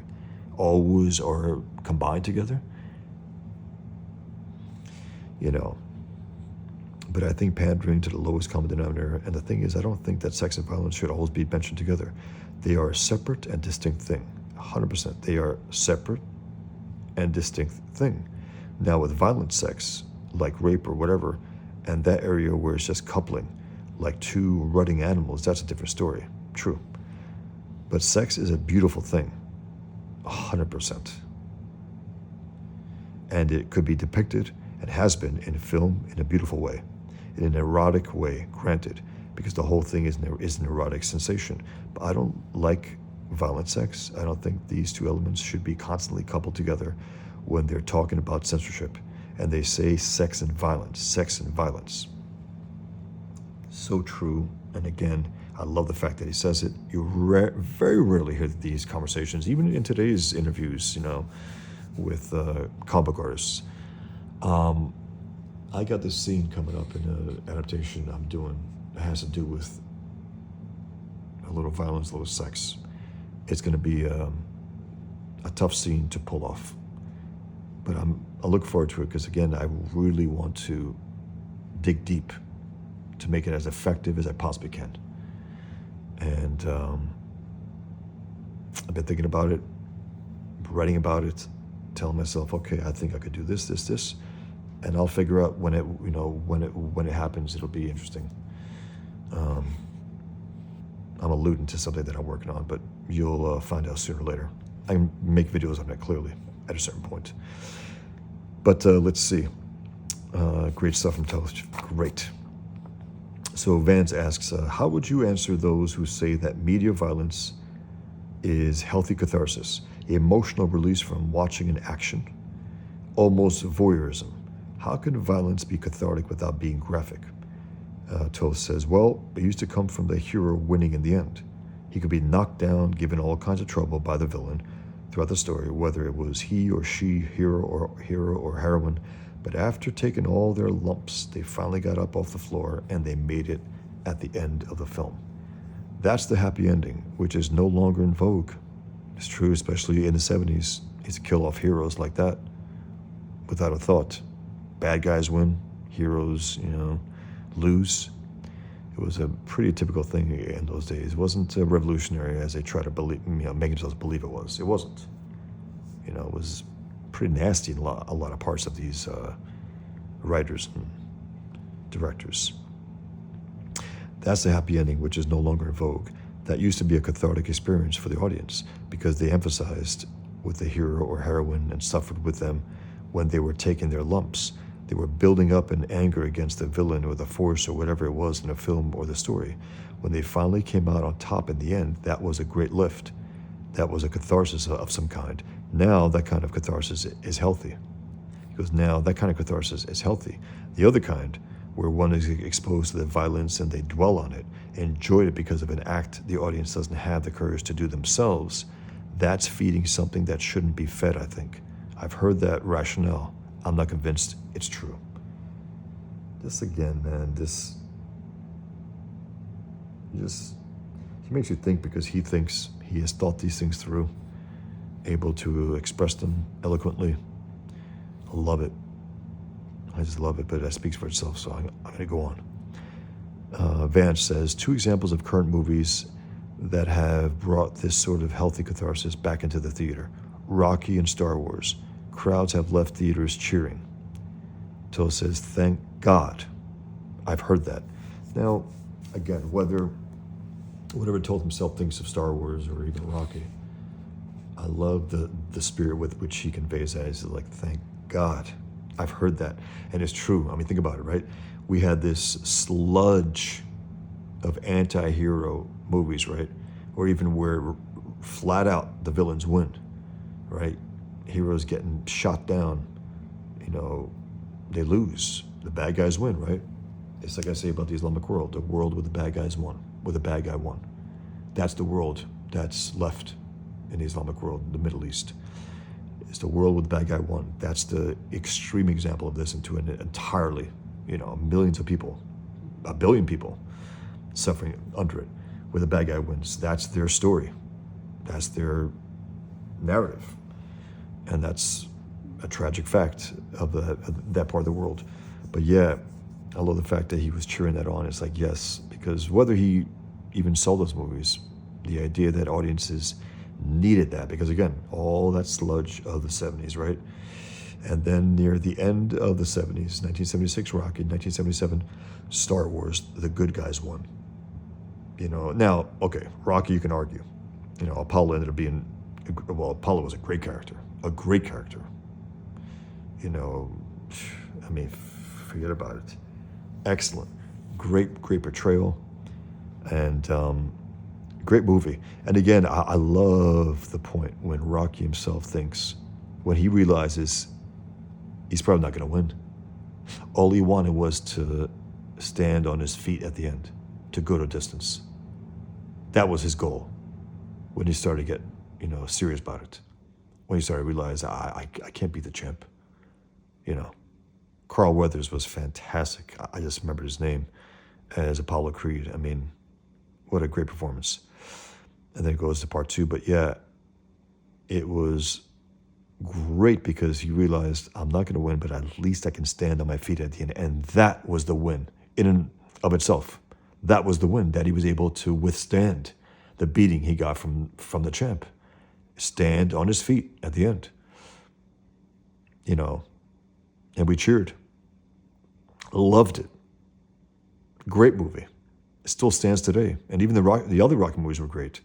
always are combined together? You know, but I think pandering to the lowest common denominator, and the thing is, I don't think that sex and violence should always be mentioned together. They are a separate and distinct thing, 100%. They are separate and distinct thing. Now with violent sex, like rape or whatever, and that area where it's just coupling, like two rutting animals, that's a different story, true. But sex is a beautiful thing, 100%. And it could be depicted, and has been in film, in a beautiful way, in an erotic way, granted, because the whole thing is an erotic sensation. But I don't like violent sex. I don't think these two elements should be constantly coupled together when they're talking about censorship and they say sex and violence, sex and violence. So true. And again, I love the fact that he says it. You very rarely hear these conversations, even in today's interviews, you know, with comic book artists. I got this scene coming up in an adaptation I'm doing. It has to do with a little violence, a little sex. It's going to be a tough scene to pull off. But I look forward to it because, again, I really want to dig deep to make it as effective as I possibly can. And I've been thinking about it, writing about it, telling myself, okay, I think I could do this, and I'll figure out when it happens. It'll be interesting. I'm alluding to something that I'm working on, but you'll find out sooner or later. I can make videos on that clearly at a certain point. But let's see. Great stuff from Toth. Great. So Vance asks, how would you answer those who say that media violence is healthy catharsis, emotional release from watching an action, almost voyeurism? How can violence be cathartic without being graphic? Toth says, well, it used to come from the hero winning in the end. He could be knocked down, given all kinds of trouble by the villain throughout the story, whether it was he or she, hero or heroine. But after taking all their lumps, they finally got up off the floor and they made it at the end of the film. That's the happy ending, which is no longer in vogue. It's true, especially in the 70s. It's to kill off heroes like that without a thought. Bad guys win, heroes, lose. It was a pretty typical thing in those days. It wasn't revolutionary as they try to believe, make themselves believe it was. It wasn't. It was pretty nasty in a lot of parts of these writers and directors. That's the happy ending, which is no longer in vogue. That used to be a cathartic experience for the audience because they emphasized with the hero or heroine and suffered with them when they were taking their lumps. They were building up in anger against the villain or the force or whatever it was in the film or the story. When they finally came out on top in the end, that was a great lift. That was a catharsis of some kind. Now that kind of catharsis is healthy. Because now that kind of catharsis is healthy. The other kind, where one is exposed to the violence and they dwell on it, enjoy it because of an act the audience doesn't have the courage to do themselves, that's feeding something that shouldn't be fed, I think. I've heard that rationale. I'm not convinced it's true. This again, man, he makes you think because he thinks he has thought these things through, able to express them eloquently. I love it. I just love it, but that speaks for itself, so I'm going to go on. Vance says, 2 examples of current movies that have brought this sort of healthy catharsis back into the theater. Rocky and Star Wars. Crowds have left theaters cheering. Toth says, thank God. I've heard that. Now, again, whatever Toth himself thinks of Star Wars or even Rocky, I love the spirit with which he conveys that. He's like, thank God. I've heard that, and it's true. I mean, think about it, right? We had this sludge of anti-hero movies, right? Or even where flat out the villains win, right? Heroes getting shot down, you know, they lose. The bad guys win, right? It's like I say about the Islamic world, the world where the bad guys won, where the bad guy won. That's the world that's left in the Islamic world, the Middle East. It's the world where the bad guy won. That's the extreme example of this into an entirely, millions of people, 1 billion people suffering under it, where the bad guy wins. That's their story. That's their narrative. And that's a tragic fact of that part of the world. But yeah, I love the fact that he was cheering that on. It's like, yes, because whether he even saw those movies, the idea that audiences needed that, because again, all that sludge of the 70s, right? And then near the end of the 70s, 1976 Rocky, 1977 Star Wars, the good guys won. Now, okay, Rocky, you can argue. Apollo ended up being, Apollo was a great character. Forget about it. Excellent. Great portrayal. And great movie. And again, I love the point when Rocky himself thinks, when he realizes he's probably not going to win. All he wanted was to stand on his feet at the end, to go to distance. That was his goal when he started to get, serious about it. When he started to realize, I can't beat the champ. Carl Weathers was fantastic. I just remembered his name as Apollo Creed. I mean, what a great performance. And then it goes to part 2. But yeah, it was great because he realized, I'm not going to win, but at least I can stand on my feet at the end. And that was the win in and of itself. That was the win, that he was able to withstand the beating he got from the champ. Stand on his feet at the end. And we cheered. Loved it. Great movie. It still stands today. And even the other Rocky movies were great.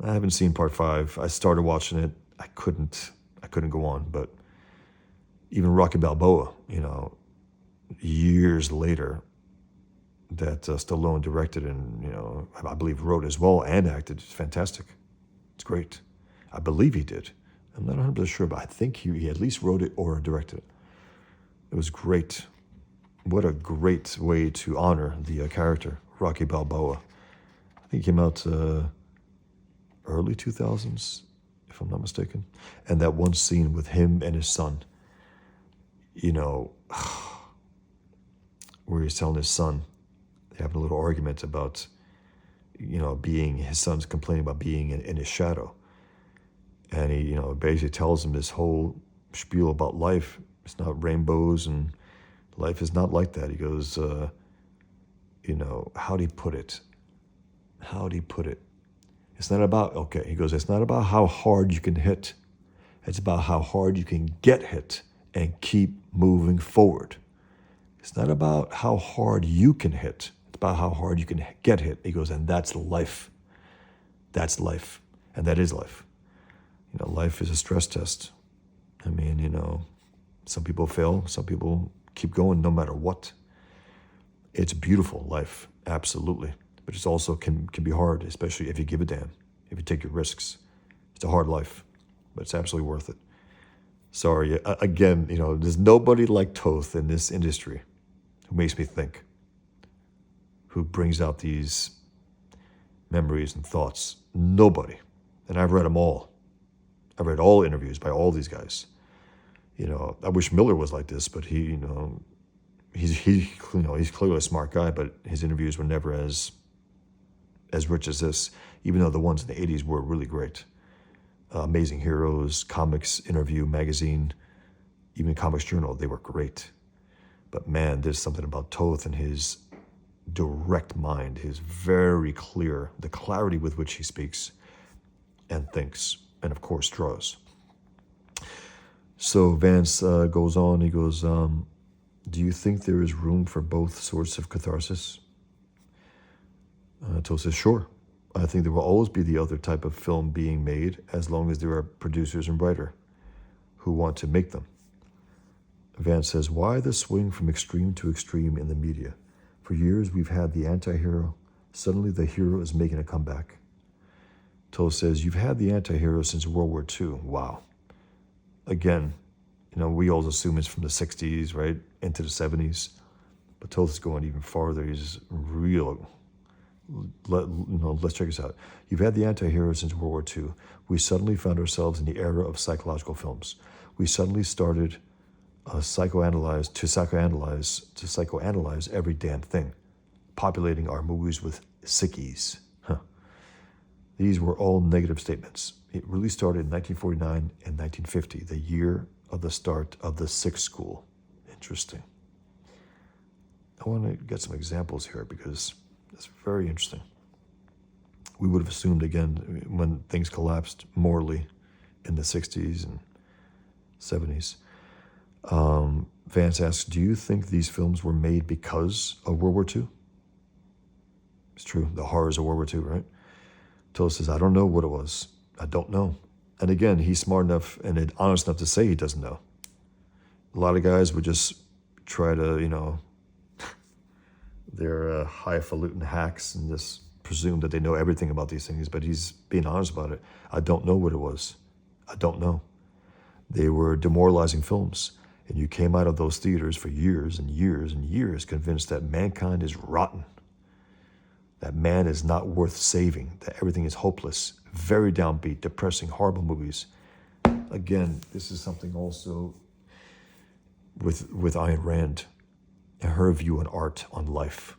I haven't seen part 5. I started watching it. I couldn't go on. But even Rocky Balboa, years later, that Stallone directed and, I believe wrote as well and acted. It's fantastic. It's great. I believe he did. I'm not 100% sure, but I think he at least wrote it or directed it. It was great. What a great way to honor the character, Rocky Balboa. I think he came out early 2000s, if I'm not mistaken. And that one scene with him and his son, where he's telling his son, they're having a little argument about, his son's complaining about being in his shadow. And he, basically tells him this whole spiel about life. It's not rainbows and life is not like that. He goes, how'd he put it? It's not about, he goes, it's not about how hard you can hit. It's about how hard you can get hit and keep moving forward. It's not about how hard you can hit. It's about how hard you can get hit. He goes, and that's life. That's life. And that is life. Life is a stress test. I mean, some people fail. Some people keep going no matter what. It's beautiful, life, absolutely. But it's also can be hard, especially if you give a damn, if you take your risks. It's a hard life, but it's absolutely worth it. Sorry, again, there's nobody like Toth in this industry who makes me think, who brings out these memories and thoughts. Nobody. And I've read them all. I've read all interviews by all these guys. I wish Miller was like this, but he's clearly a smart guy, but his interviews were never as rich as this, even though the ones in the 80s were really great. Amazing Heroes, Comics Interview Magazine, even Comics Journal, they were great. But man, there's something about Toth and his direct mind, his very clear, the clarity with which he speaks and thinks, and of course draws. So Vance goes on, he goes, do you think there is room for both sorts of catharsis? Toth says, sure. I think there will always be the other type of film being made as long as there are producers and writers who want to make them. Vance says, why the swing from extreme to extreme in the media? For years, we've had the anti-hero. Suddenly, the hero is making a comeback. Toth says, you've had the anti-hero since World War II. Wow. Again, we always assume it's from the 60s, right, into the 70s. But Toth is going even farther. He's real. Let's check this out. You've had the anti-hero since World War II. We suddenly found ourselves in the era of psychological films. We suddenly started psychoanalyze every damn thing, populating our movies with sickies. These were all negative statements. It really started in 1949 and 1950, the year of the start of the Sixth School. Interesting. I want to get some examples here because it's very interesting. We would have assumed, again, when things collapsed morally in the 60s and 70s. Vance asks, do you think these films were made because of World War II? It's true, the horrors of World War II, right? Toth says, I don't know what it was. I don't know. And again, he's smart enough and honest enough to say he doesn't know. A lot of guys would just try to, they're highfalutin hacks and just presume that they know everything about these things, but he's being honest about it. I don't know what it was. I don't know. They were demoralizing films, and you came out of those theaters for years and years and years convinced that mankind is rotten, that man is not worth saving, that everything is hopeless, very downbeat, depressing, horrible movies. Again, this is something also with Ayn Rand and her view on art, on life.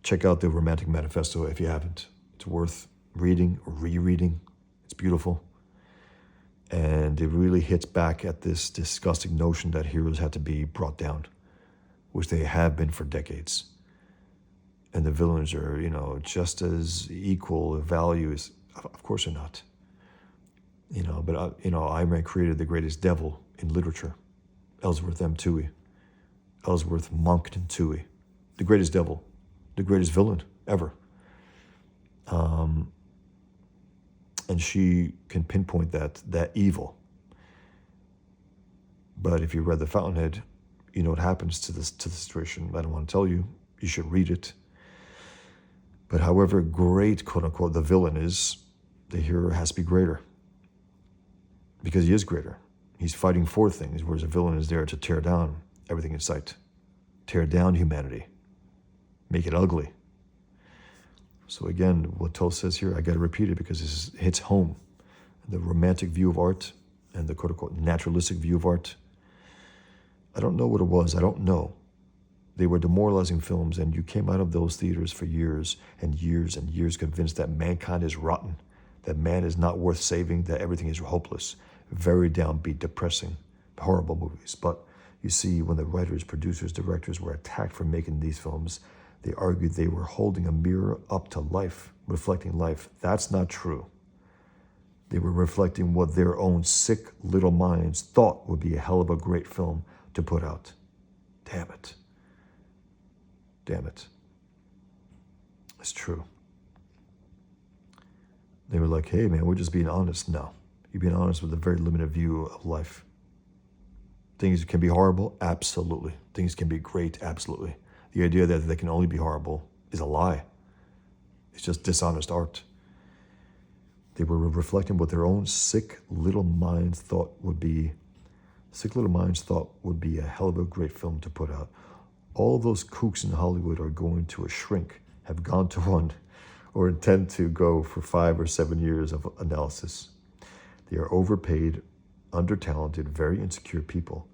Check out the Romantic Manifesto if you haven't. It's worth reading or rereading. It's beautiful. And it really hits back at this disgusting notion that heroes had to be brought down, which they have been for decades. And the villains are, just as equal in value as, of course they're not. But Ayn Rand created the greatest devil in literature, Ellsworth M. Toohey. Ellsworth Monckton Toohey, the greatest devil, the greatest villain ever. And she can pinpoint that evil. But if you read The Fountainhead, you know what happens to the situation. I don't want to tell you. You should read it. But however great, quote unquote, the villain is, the hero has to be greater. Because he is greater. He's fighting for things, whereas a villain is there to tear down everything in sight. Tear down humanity. Make it ugly. So again, what Toth says here, I got to repeat it because this hits home. The romantic view of art and the quote-unquote naturalistic view of art. I don't know what it was. I don't know. They were demoralizing films, and you came out of those theaters for years and years and years convinced that mankind is rotten, that man is not worth saving, that everything is hopeless. Very downbeat, depressing, horrible movies. But you see, when the writers, producers, directors were attacked for making these films, they argued they were holding a mirror up to life, reflecting life. That's not true. They were reflecting what their own sick little minds thought would be a hell of a great film to put out. Damn it. Damn it. It's true. They were like, hey man, we're just being honest. No. You're being honest with a very limited view of life. Things can be horrible? Absolutely. Things can be great? Absolutely. The idea that they can only be horrible is a lie. It's just dishonest art. They were reflecting what their own sick little minds thought would be a hell of a great film to put out. All those kooks in Hollywood are going to a shrink, have gone to one, or intend to go for 5 or 7 years of analysis. They are overpaid, under-talented, very insecure people.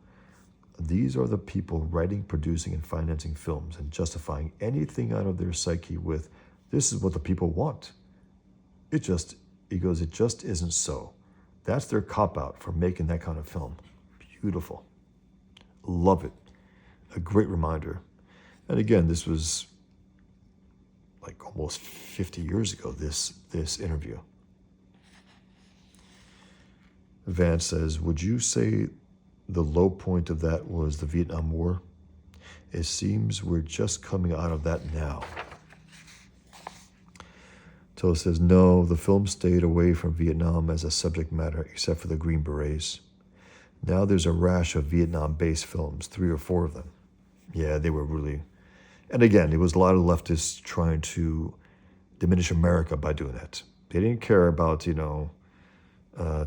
These are the people writing, producing, and financing films and justifying anything out of their psyche with, this is what the people want. He goes, it just isn't so. That's their cop-out for making that kind of film. Beautiful. Love it. A great reminder. And again, this was like almost 50 years ago, this interview. Vance says, would you say the low point of that was the Vietnam War? It seems we're just coming out of that now. Toth says, no, the film stayed away from Vietnam as a subject matter except for the Green Berets. Now there's a rash of Vietnam-based films, 3 or 4 of them. Yeah, they were really, and again, it was a lot of leftists trying to diminish America by doing that. They didn't care about,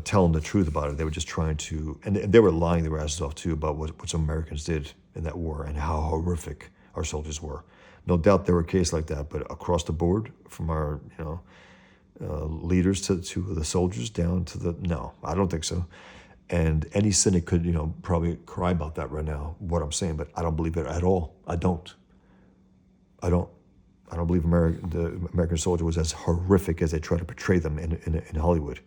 telling the truth about it. They were just trying to, and they were lying their asses off too about what some Americans did in that war and how horrific our soldiers were. No doubt there were cases like that, but across the board, from our, leaders to the soldiers down to no, I don't think so. And any cynic could, probably cry about that right now, what I'm saying, but I don't believe it at all. I don't believe the American soldier was as horrific as they try to portray them in Hollywood.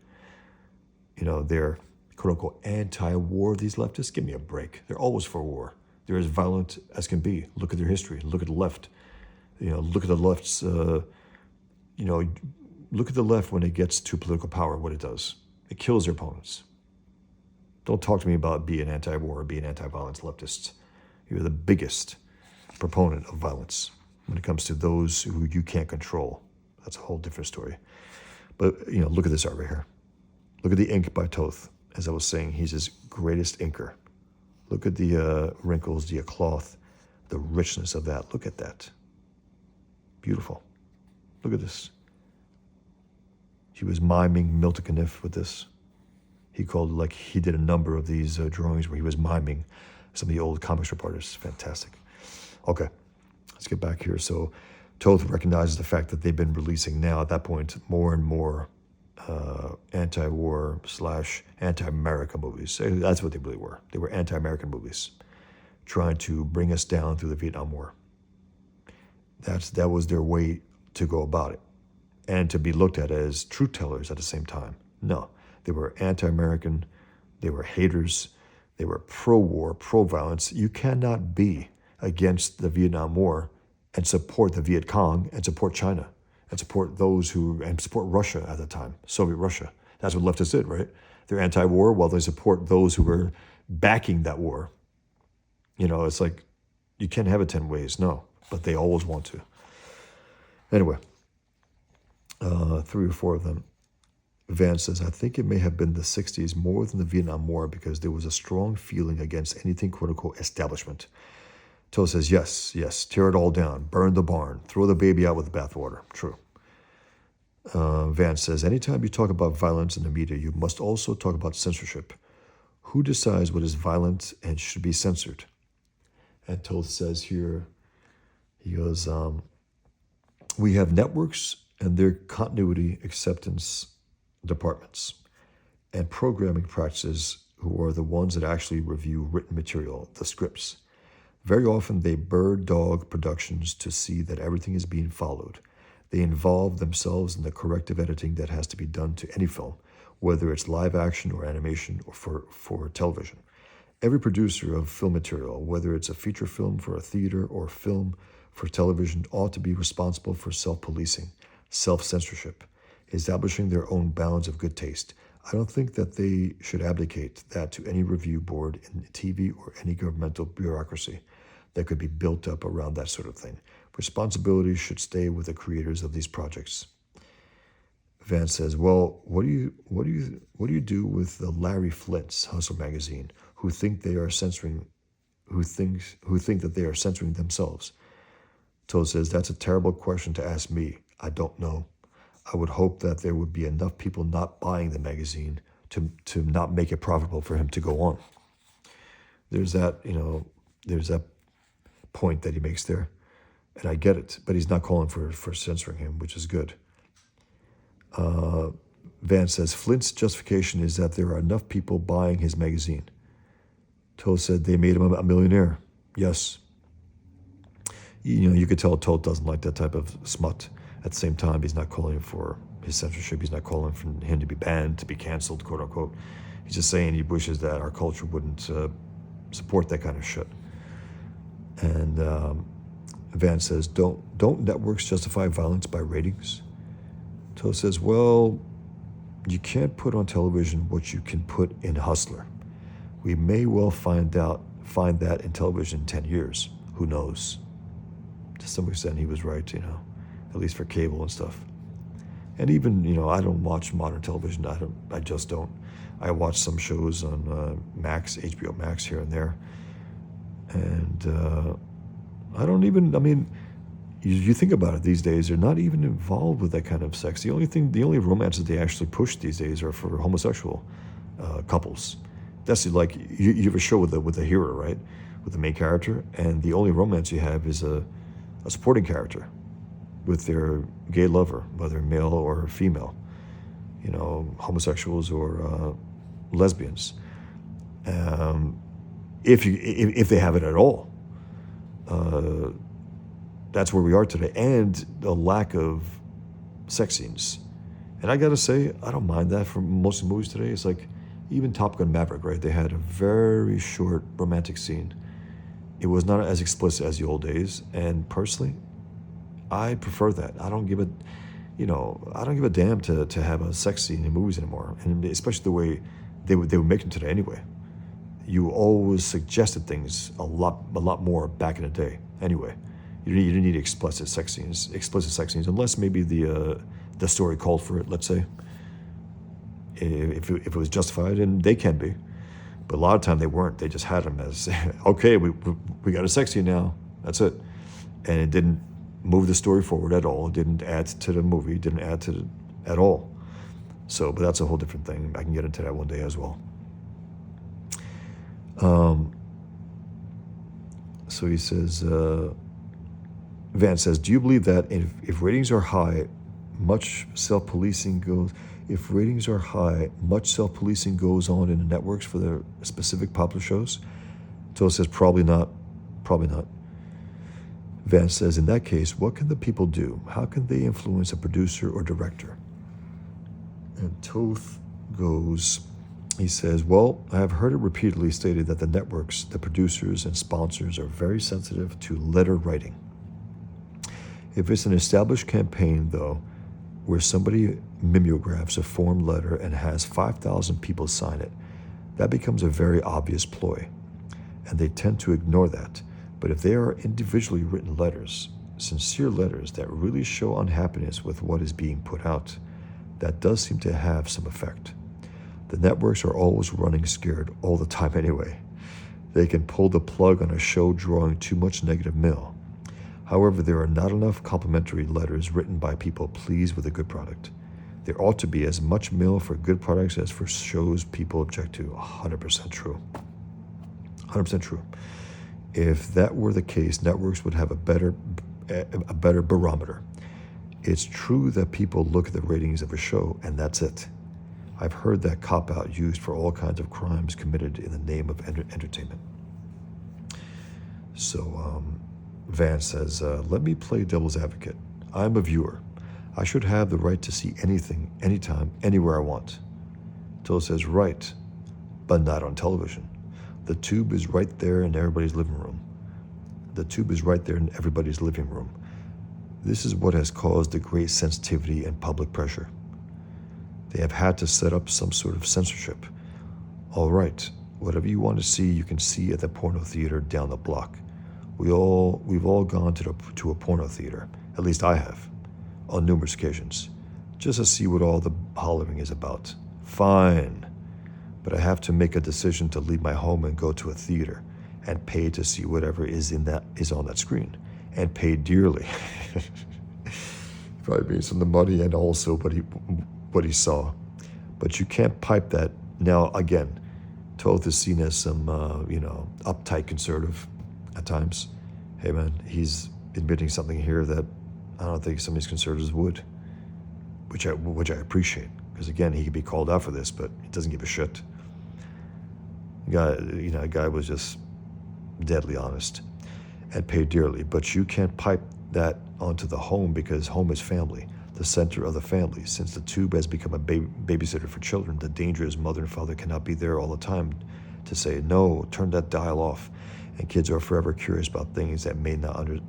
They're quote unquote anti-war, these leftists. Give me a break. They're always for war. They're as violent as can be. Look at their history. Look at the left. Look at the left's, look at the left when it gets to political power, what it does. It kills their opponents. Don't talk to me about being anti-war or being anti-violence leftists. You're the biggest proponent of violence when it comes to those who you can't control. That's a whole different story. But, look at this art right here. Look at the ink by Toth. As I was saying, he's his greatest inker. Look at the wrinkles, the cloth, the richness of that. Look at that. Beautiful. Look at this. He was miming Milton Caniff with this. He did a number of these drawings where he was miming some of the old comic strip artists. Fantastic. Okay, let's get back here. So Toth recognizes the fact that they've been releasing now, at that point, more and more anti-war / anti-America movies. That's what they really were. They were anti-American movies, trying to bring us down through the Vietnam War. That was their way to go about it, and to be looked at as truth tellers at the same time. No, they were anti-American. They were haters. They were pro-war, pro-violence. You cannot be against the Vietnam War and support the Viet Cong and support China and support support Russia at the time, Soviet Russia. That's what leftists did, right? They're anti-war while they support those who were backing that war. It's like, you can't have it 10 ways, no, but they always want to. Anyway, 3 or 4 of them. Vance says, I think it may have been the 60s more than the Vietnam War because there was a strong feeling against anything, quote unquote, establishment. Toth says, yes, tear it all down, burn the barn, throw the baby out with the bathwater. True. Vance says, anytime you talk about violence in the media, you must also talk about censorship. Who decides what is violent and should be censored? And Toth says here, he goes, we have networks and their continuity acceptance departments and programming practices who are the ones that actually review written material, the scripts. Very often they bird dog productions to see that everything is being followed. They involve themselves in the corrective editing that has to be done to any film, whether it's live action or animation or for television. Every producer of film material, whether it's a feature film for a theater or film for television, ought to be responsible for self-policing, self-censorship, establishing their own bounds of good taste. I don't think that they should abdicate that to any review board in TV or any governmental bureaucracy that could be built up around that sort of thing. Responsibility should stay with the creators of these projects. Vance says, well, what do you do with the Larry Flynt's Hustle magazine who think that they are censoring themselves? Toth says, that's a terrible question to ask me. I don't know. I would hope that there would be enough people not buying the magazine to not make it profitable for him to go on. There's that point that he makes there. And I get it, but he's not calling for censoring him, which is good. Vance says, Flint's justification is that there are enough people buying his magazine. Toth said they made him a millionaire. Yes. You could tell Toth doesn't like that type of smut. At the same time, he's not calling for his censorship. He's not calling for him to be banned, to be canceled, quote unquote. He's just saying he wishes that our culture wouldn't support that kind of shit. And Vance says, don't networks justify violence by ratings? Toth says, well, you can't put on television what you can put in Hustler. We may well find that in television in 10 years. Who knows? To some extent, he was right, at least for cable and stuff. And even, I don't watch modern television. I just don't. I watch some shows on Max, HBO Max here and there. And I don't even, you think about it these days, they're not even involved with that kind of sex. The only romances they actually push these days are for homosexual couples. That's like, you have a show with a hero, right? With the main character, and the only romance you have is a supporting character with their gay lover, whether male or female, homosexuals or lesbians. If they have it at all. That's where we are today, and the lack of sex scenes. And I gotta say, I don't mind that for most of the movies today. It's like, even Top Gun Maverick, right? They had a very short romantic scene. It was not as explicit as the old days, and personally, I prefer that. I don't give a damn to have a sex scene in movies anymore, and especially the way they would make them today anyway. You always suggested things a lot more back in the day. Anyway, you didn't need explicit sex scenes, unless maybe the story called for it. Let's say, if it was justified, and they can be, but a lot of time they weren't. They just had them as okay, we got a sex scene now. That's it, and it didn't move the story forward at all. It didn't add to the movie. It didn't add to at all. So, but that's a whole different thing. I can get into that one day as well. So he says, Vance says, do you believe that if ratings are high, much self-policing goes on in the networks for their specific popular shows? Toth says, probably not. Vance says, in that case, what can the people do? How can they influence a producer or director? And Toth goes, he says, well, I have heard it repeatedly stated that the networks, the producers, and sponsors are very sensitive to letter writing. If it's an established campaign, though, where somebody mimeographs a form letter and has 5,000 people sign it, that becomes a very obvious ploy, and they tend to ignore that. But if they are individually written letters, sincere letters that really show unhappiness with what is being put out, that does seem to have some effect. The networks are always running scared all the time anyway. They can pull the plug on a show drawing too much negative mail. However, there are not enough complimentary letters written by people pleased with a good product. There ought to be as much mail for good products as for shows people object to. 100% true. 100% true. If that were the case, networks would have a better barometer. It's true that people look at the ratings of a show, and that's it. I've heard that cop-out used for all kinds of crimes committed in the name of entertainment. So Vance says, let me play devil's advocate. I'm a viewer. I should have the right to see anything, anytime, anywhere I want. Toth says, right, but not on television. The tube is right there in everybody's living room. This is what has caused the great sensitivity and public pressure. They have had to set up some sort of censorship. All right, whatever you want to see, you can see at the porno theater down the block. We've all gone to a porno theater, at least I have, on numerous occasions, just to see what all the hollering is about. Fine, but I have to make a decision to leave my home and go to a theater and pay to see whatever is on that screen, and pay dearly. Probably means some of the money and also what he saw. But you can't pipe that. Now, again, Toth is seen as some, uptight conservative at times. Hey, man, he's admitting something here that I don't think some of these conservatives would, which I appreciate. Because, again, he could be called out for this, but he doesn't give a shit. A guy was just deadly honest and paid dearly. But you can't pipe that onto the home, because home is family, the center of the family. Since the tube has become a babysitter for children, the danger is mother and father cannot be there all the time to say, no, turn that dial off. And kids are forever curious about things that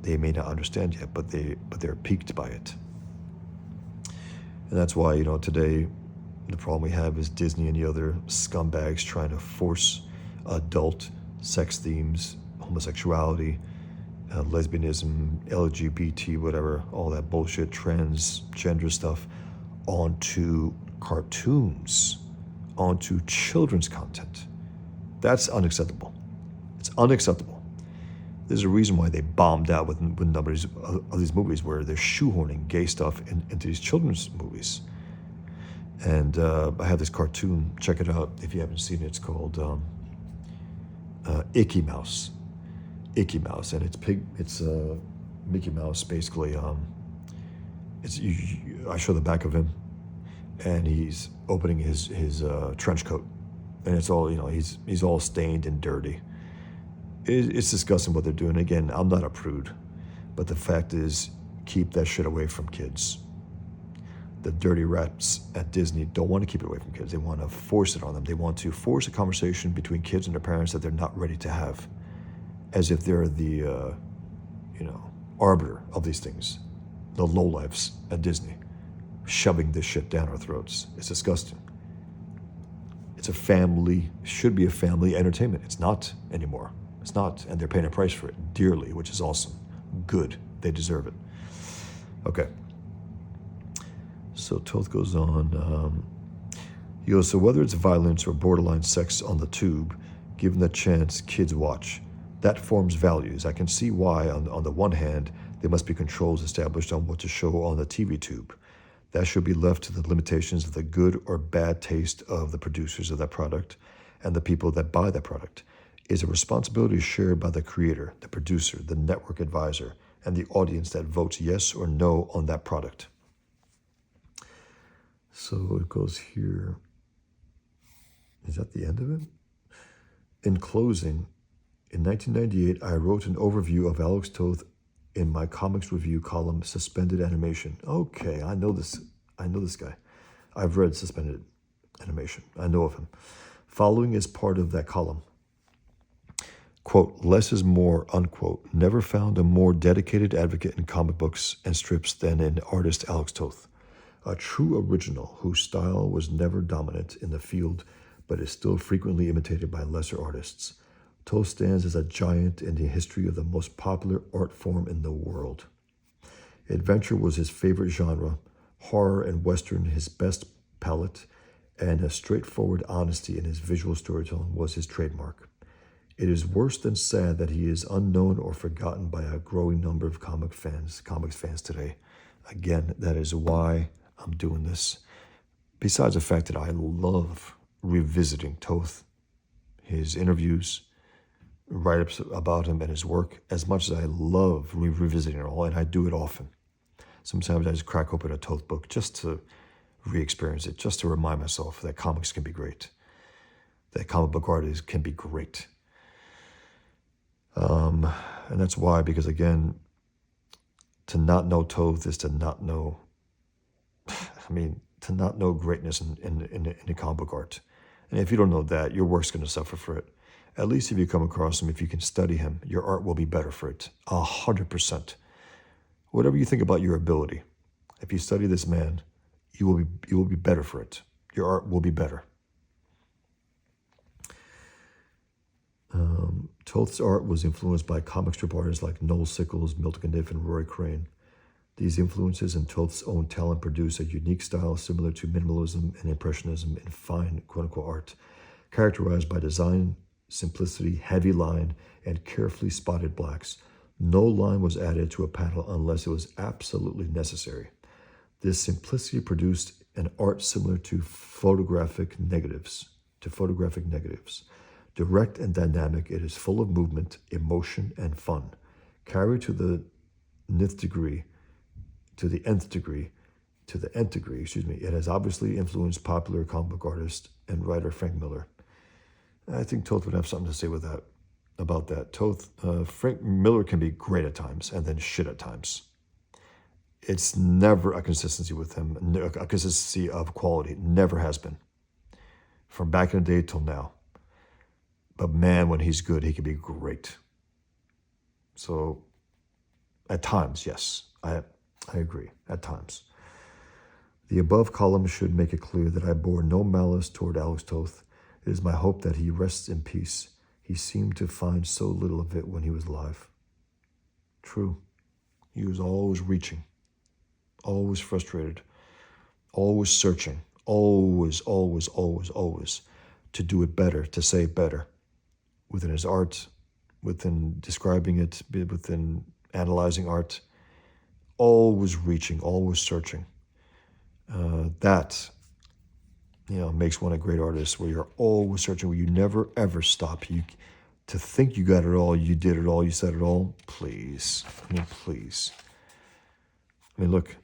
they may not understand yet, but they're piqued by it. And that's why, today the problem we have is Disney and the other scumbags trying to force adult sex themes, homosexuality, lesbianism, LGBT, whatever, all that bullshit, transgender stuff onto cartoons, onto children's content. That's unacceptable. It's unacceptable. There's a reason why they bombed out with numbers of these movies where they're shoehorning gay stuff into these children's movies. And I have this cartoon. Check it out if you haven't seen it. It's called Icky Mouse. Icky Mouse, and it's Mickey Mouse basically. I show the back of him, and he's opening his trench coat, and it's all he's all stained and dirty. It's disgusting what they're doing. Again, I'm not a prude, but the fact is, keep that shit away from kids. The dirty rats at Disney don't want to keep it away from kids. They want to force it on them. They want to force a conversation between kids and their parents that they're not ready to have, as if they're the arbiter of these things, the lowlifes at Disney, shoving this shit down our throats. It's disgusting. It's should be a family entertainment. It's not anymore. It's not, and they're paying a price for it dearly, which is awesome. Good. They deserve it. Okay. So Toth goes on. He goes, so whether it's violence or borderline sex on the tube, given the chance, kids watch. That forms values. I can see why, on the one hand, there must be controls established on what to show on the TV tube. That should be left to the limitations of the good or bad taste of the producers of that product and the people that buy that product. Is a responsibility shared by the creator, the producer, the network advisor, and the audience that votes yes or no on that product. So it goes here. Is that the end of it? In closing, in 1998, I wrote an overview of Alex Toth in my comics review column, Suspended Animation. Okay, I know this guy. I've read Suspended Animation. I know of him. Following is part of that column. Quote, less is more, unquote. Never found a more dedicated advocate in comic books and strips than an artist Alex Toth. A true original whose style was never dominant in the field, but is still frequently imitated by lesser artists. Toth stands as a giant in the history of the most popular art form in the world. Adventure was his favorite genre, horror and Western his best palette, and a straightforward honesty in his visual storytelling was his trademark. It is worse than sad that he is unknown or forgotten by a growing number of comics fans today. Again, that is why I'm doing this. Besides the fact that I love revisiting Toth, his interviews, write-ups about him and his work, as much as I love revisiting it all, and I do it often. Sometimes I just crack open a Toth book just to re-experience it, just to remind myself that comics can be great, that comic book art can be great. And that's why, because again, to not know Toth is to not know, to not know greatness in the comic book art. And if you don't know that, your work's going to suffer for it. At least if you come across him, if you can study him, your art will be better for it. 100%. Whatever you think about your ability, if you study this man, you will be better for it. Your art will be better. Toth's art was influenced by comic strip artists like Noel Sickles, Milton Caniff, and Roy Crane. These influences and Toth's own talent produce a unique style similar to minimalism and impressionism in fine, quote-unquote, art, characterized by design, simplicity, heavy line, and carefully spotted blacks. No line was added to a panel unless it was absolutely necessary. This simplicity produced an art similar to photographic negatives. Direct and dynamic, it is full of movement, emotion, and fun. Carried to the nth degree, it has obviously influenced popular comic book artist and writer Frank Miller. I think Toth would have something to say about that. Frank Miller can be great at times and then shit at times. It's never a consistency with him, a consistency of quality. Never has been. From back in the day till now. But man, when he's good, he can be great. So, at times, yes, I agree, at times. The above column should make it clear that I bore no malice toward Alex Toth. It is my hope that he rests in peace. He seemed to find so little of it when he was alive. True. He was always reaching, always frustrated, always searching, always, always, always, always to do it better, to say it better within his art, within describing it, within analyzing art, always reaching, always searching. That makes one a great artist, where you're always searching, where you never ever stop. To think you got it all, you did it all, you said it all. Please, please. Look,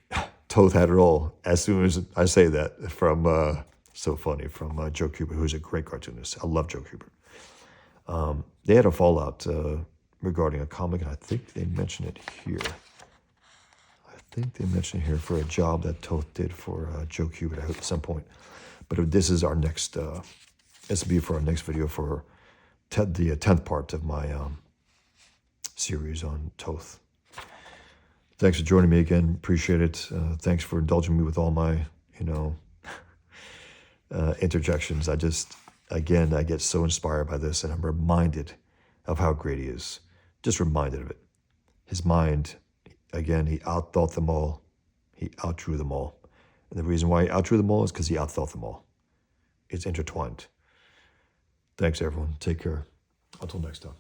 Toth had it all. As soon as I say that, from so funny, from Joe Kubert, who's a great cartoonist. I love Joe Kubert. They had a fallout regarding a comic, and I think they mention it here. For a job that Toth did for Joe Kubert at some point. But this is our next, this will be for our next video for the 10th part of my series on Toth. Thanks for joining me again. Appreciate it. Thanks for indulging me with all my, interjections. I get so inspired by this, and I'm reminded of how great he is. Just reminded of it. His mind, again, he outthought them all. He outdrew them all. And the reason why he outdrew them all is because he outthought them all. It's intertwined. Thanks, everyone. Take care. Until next time.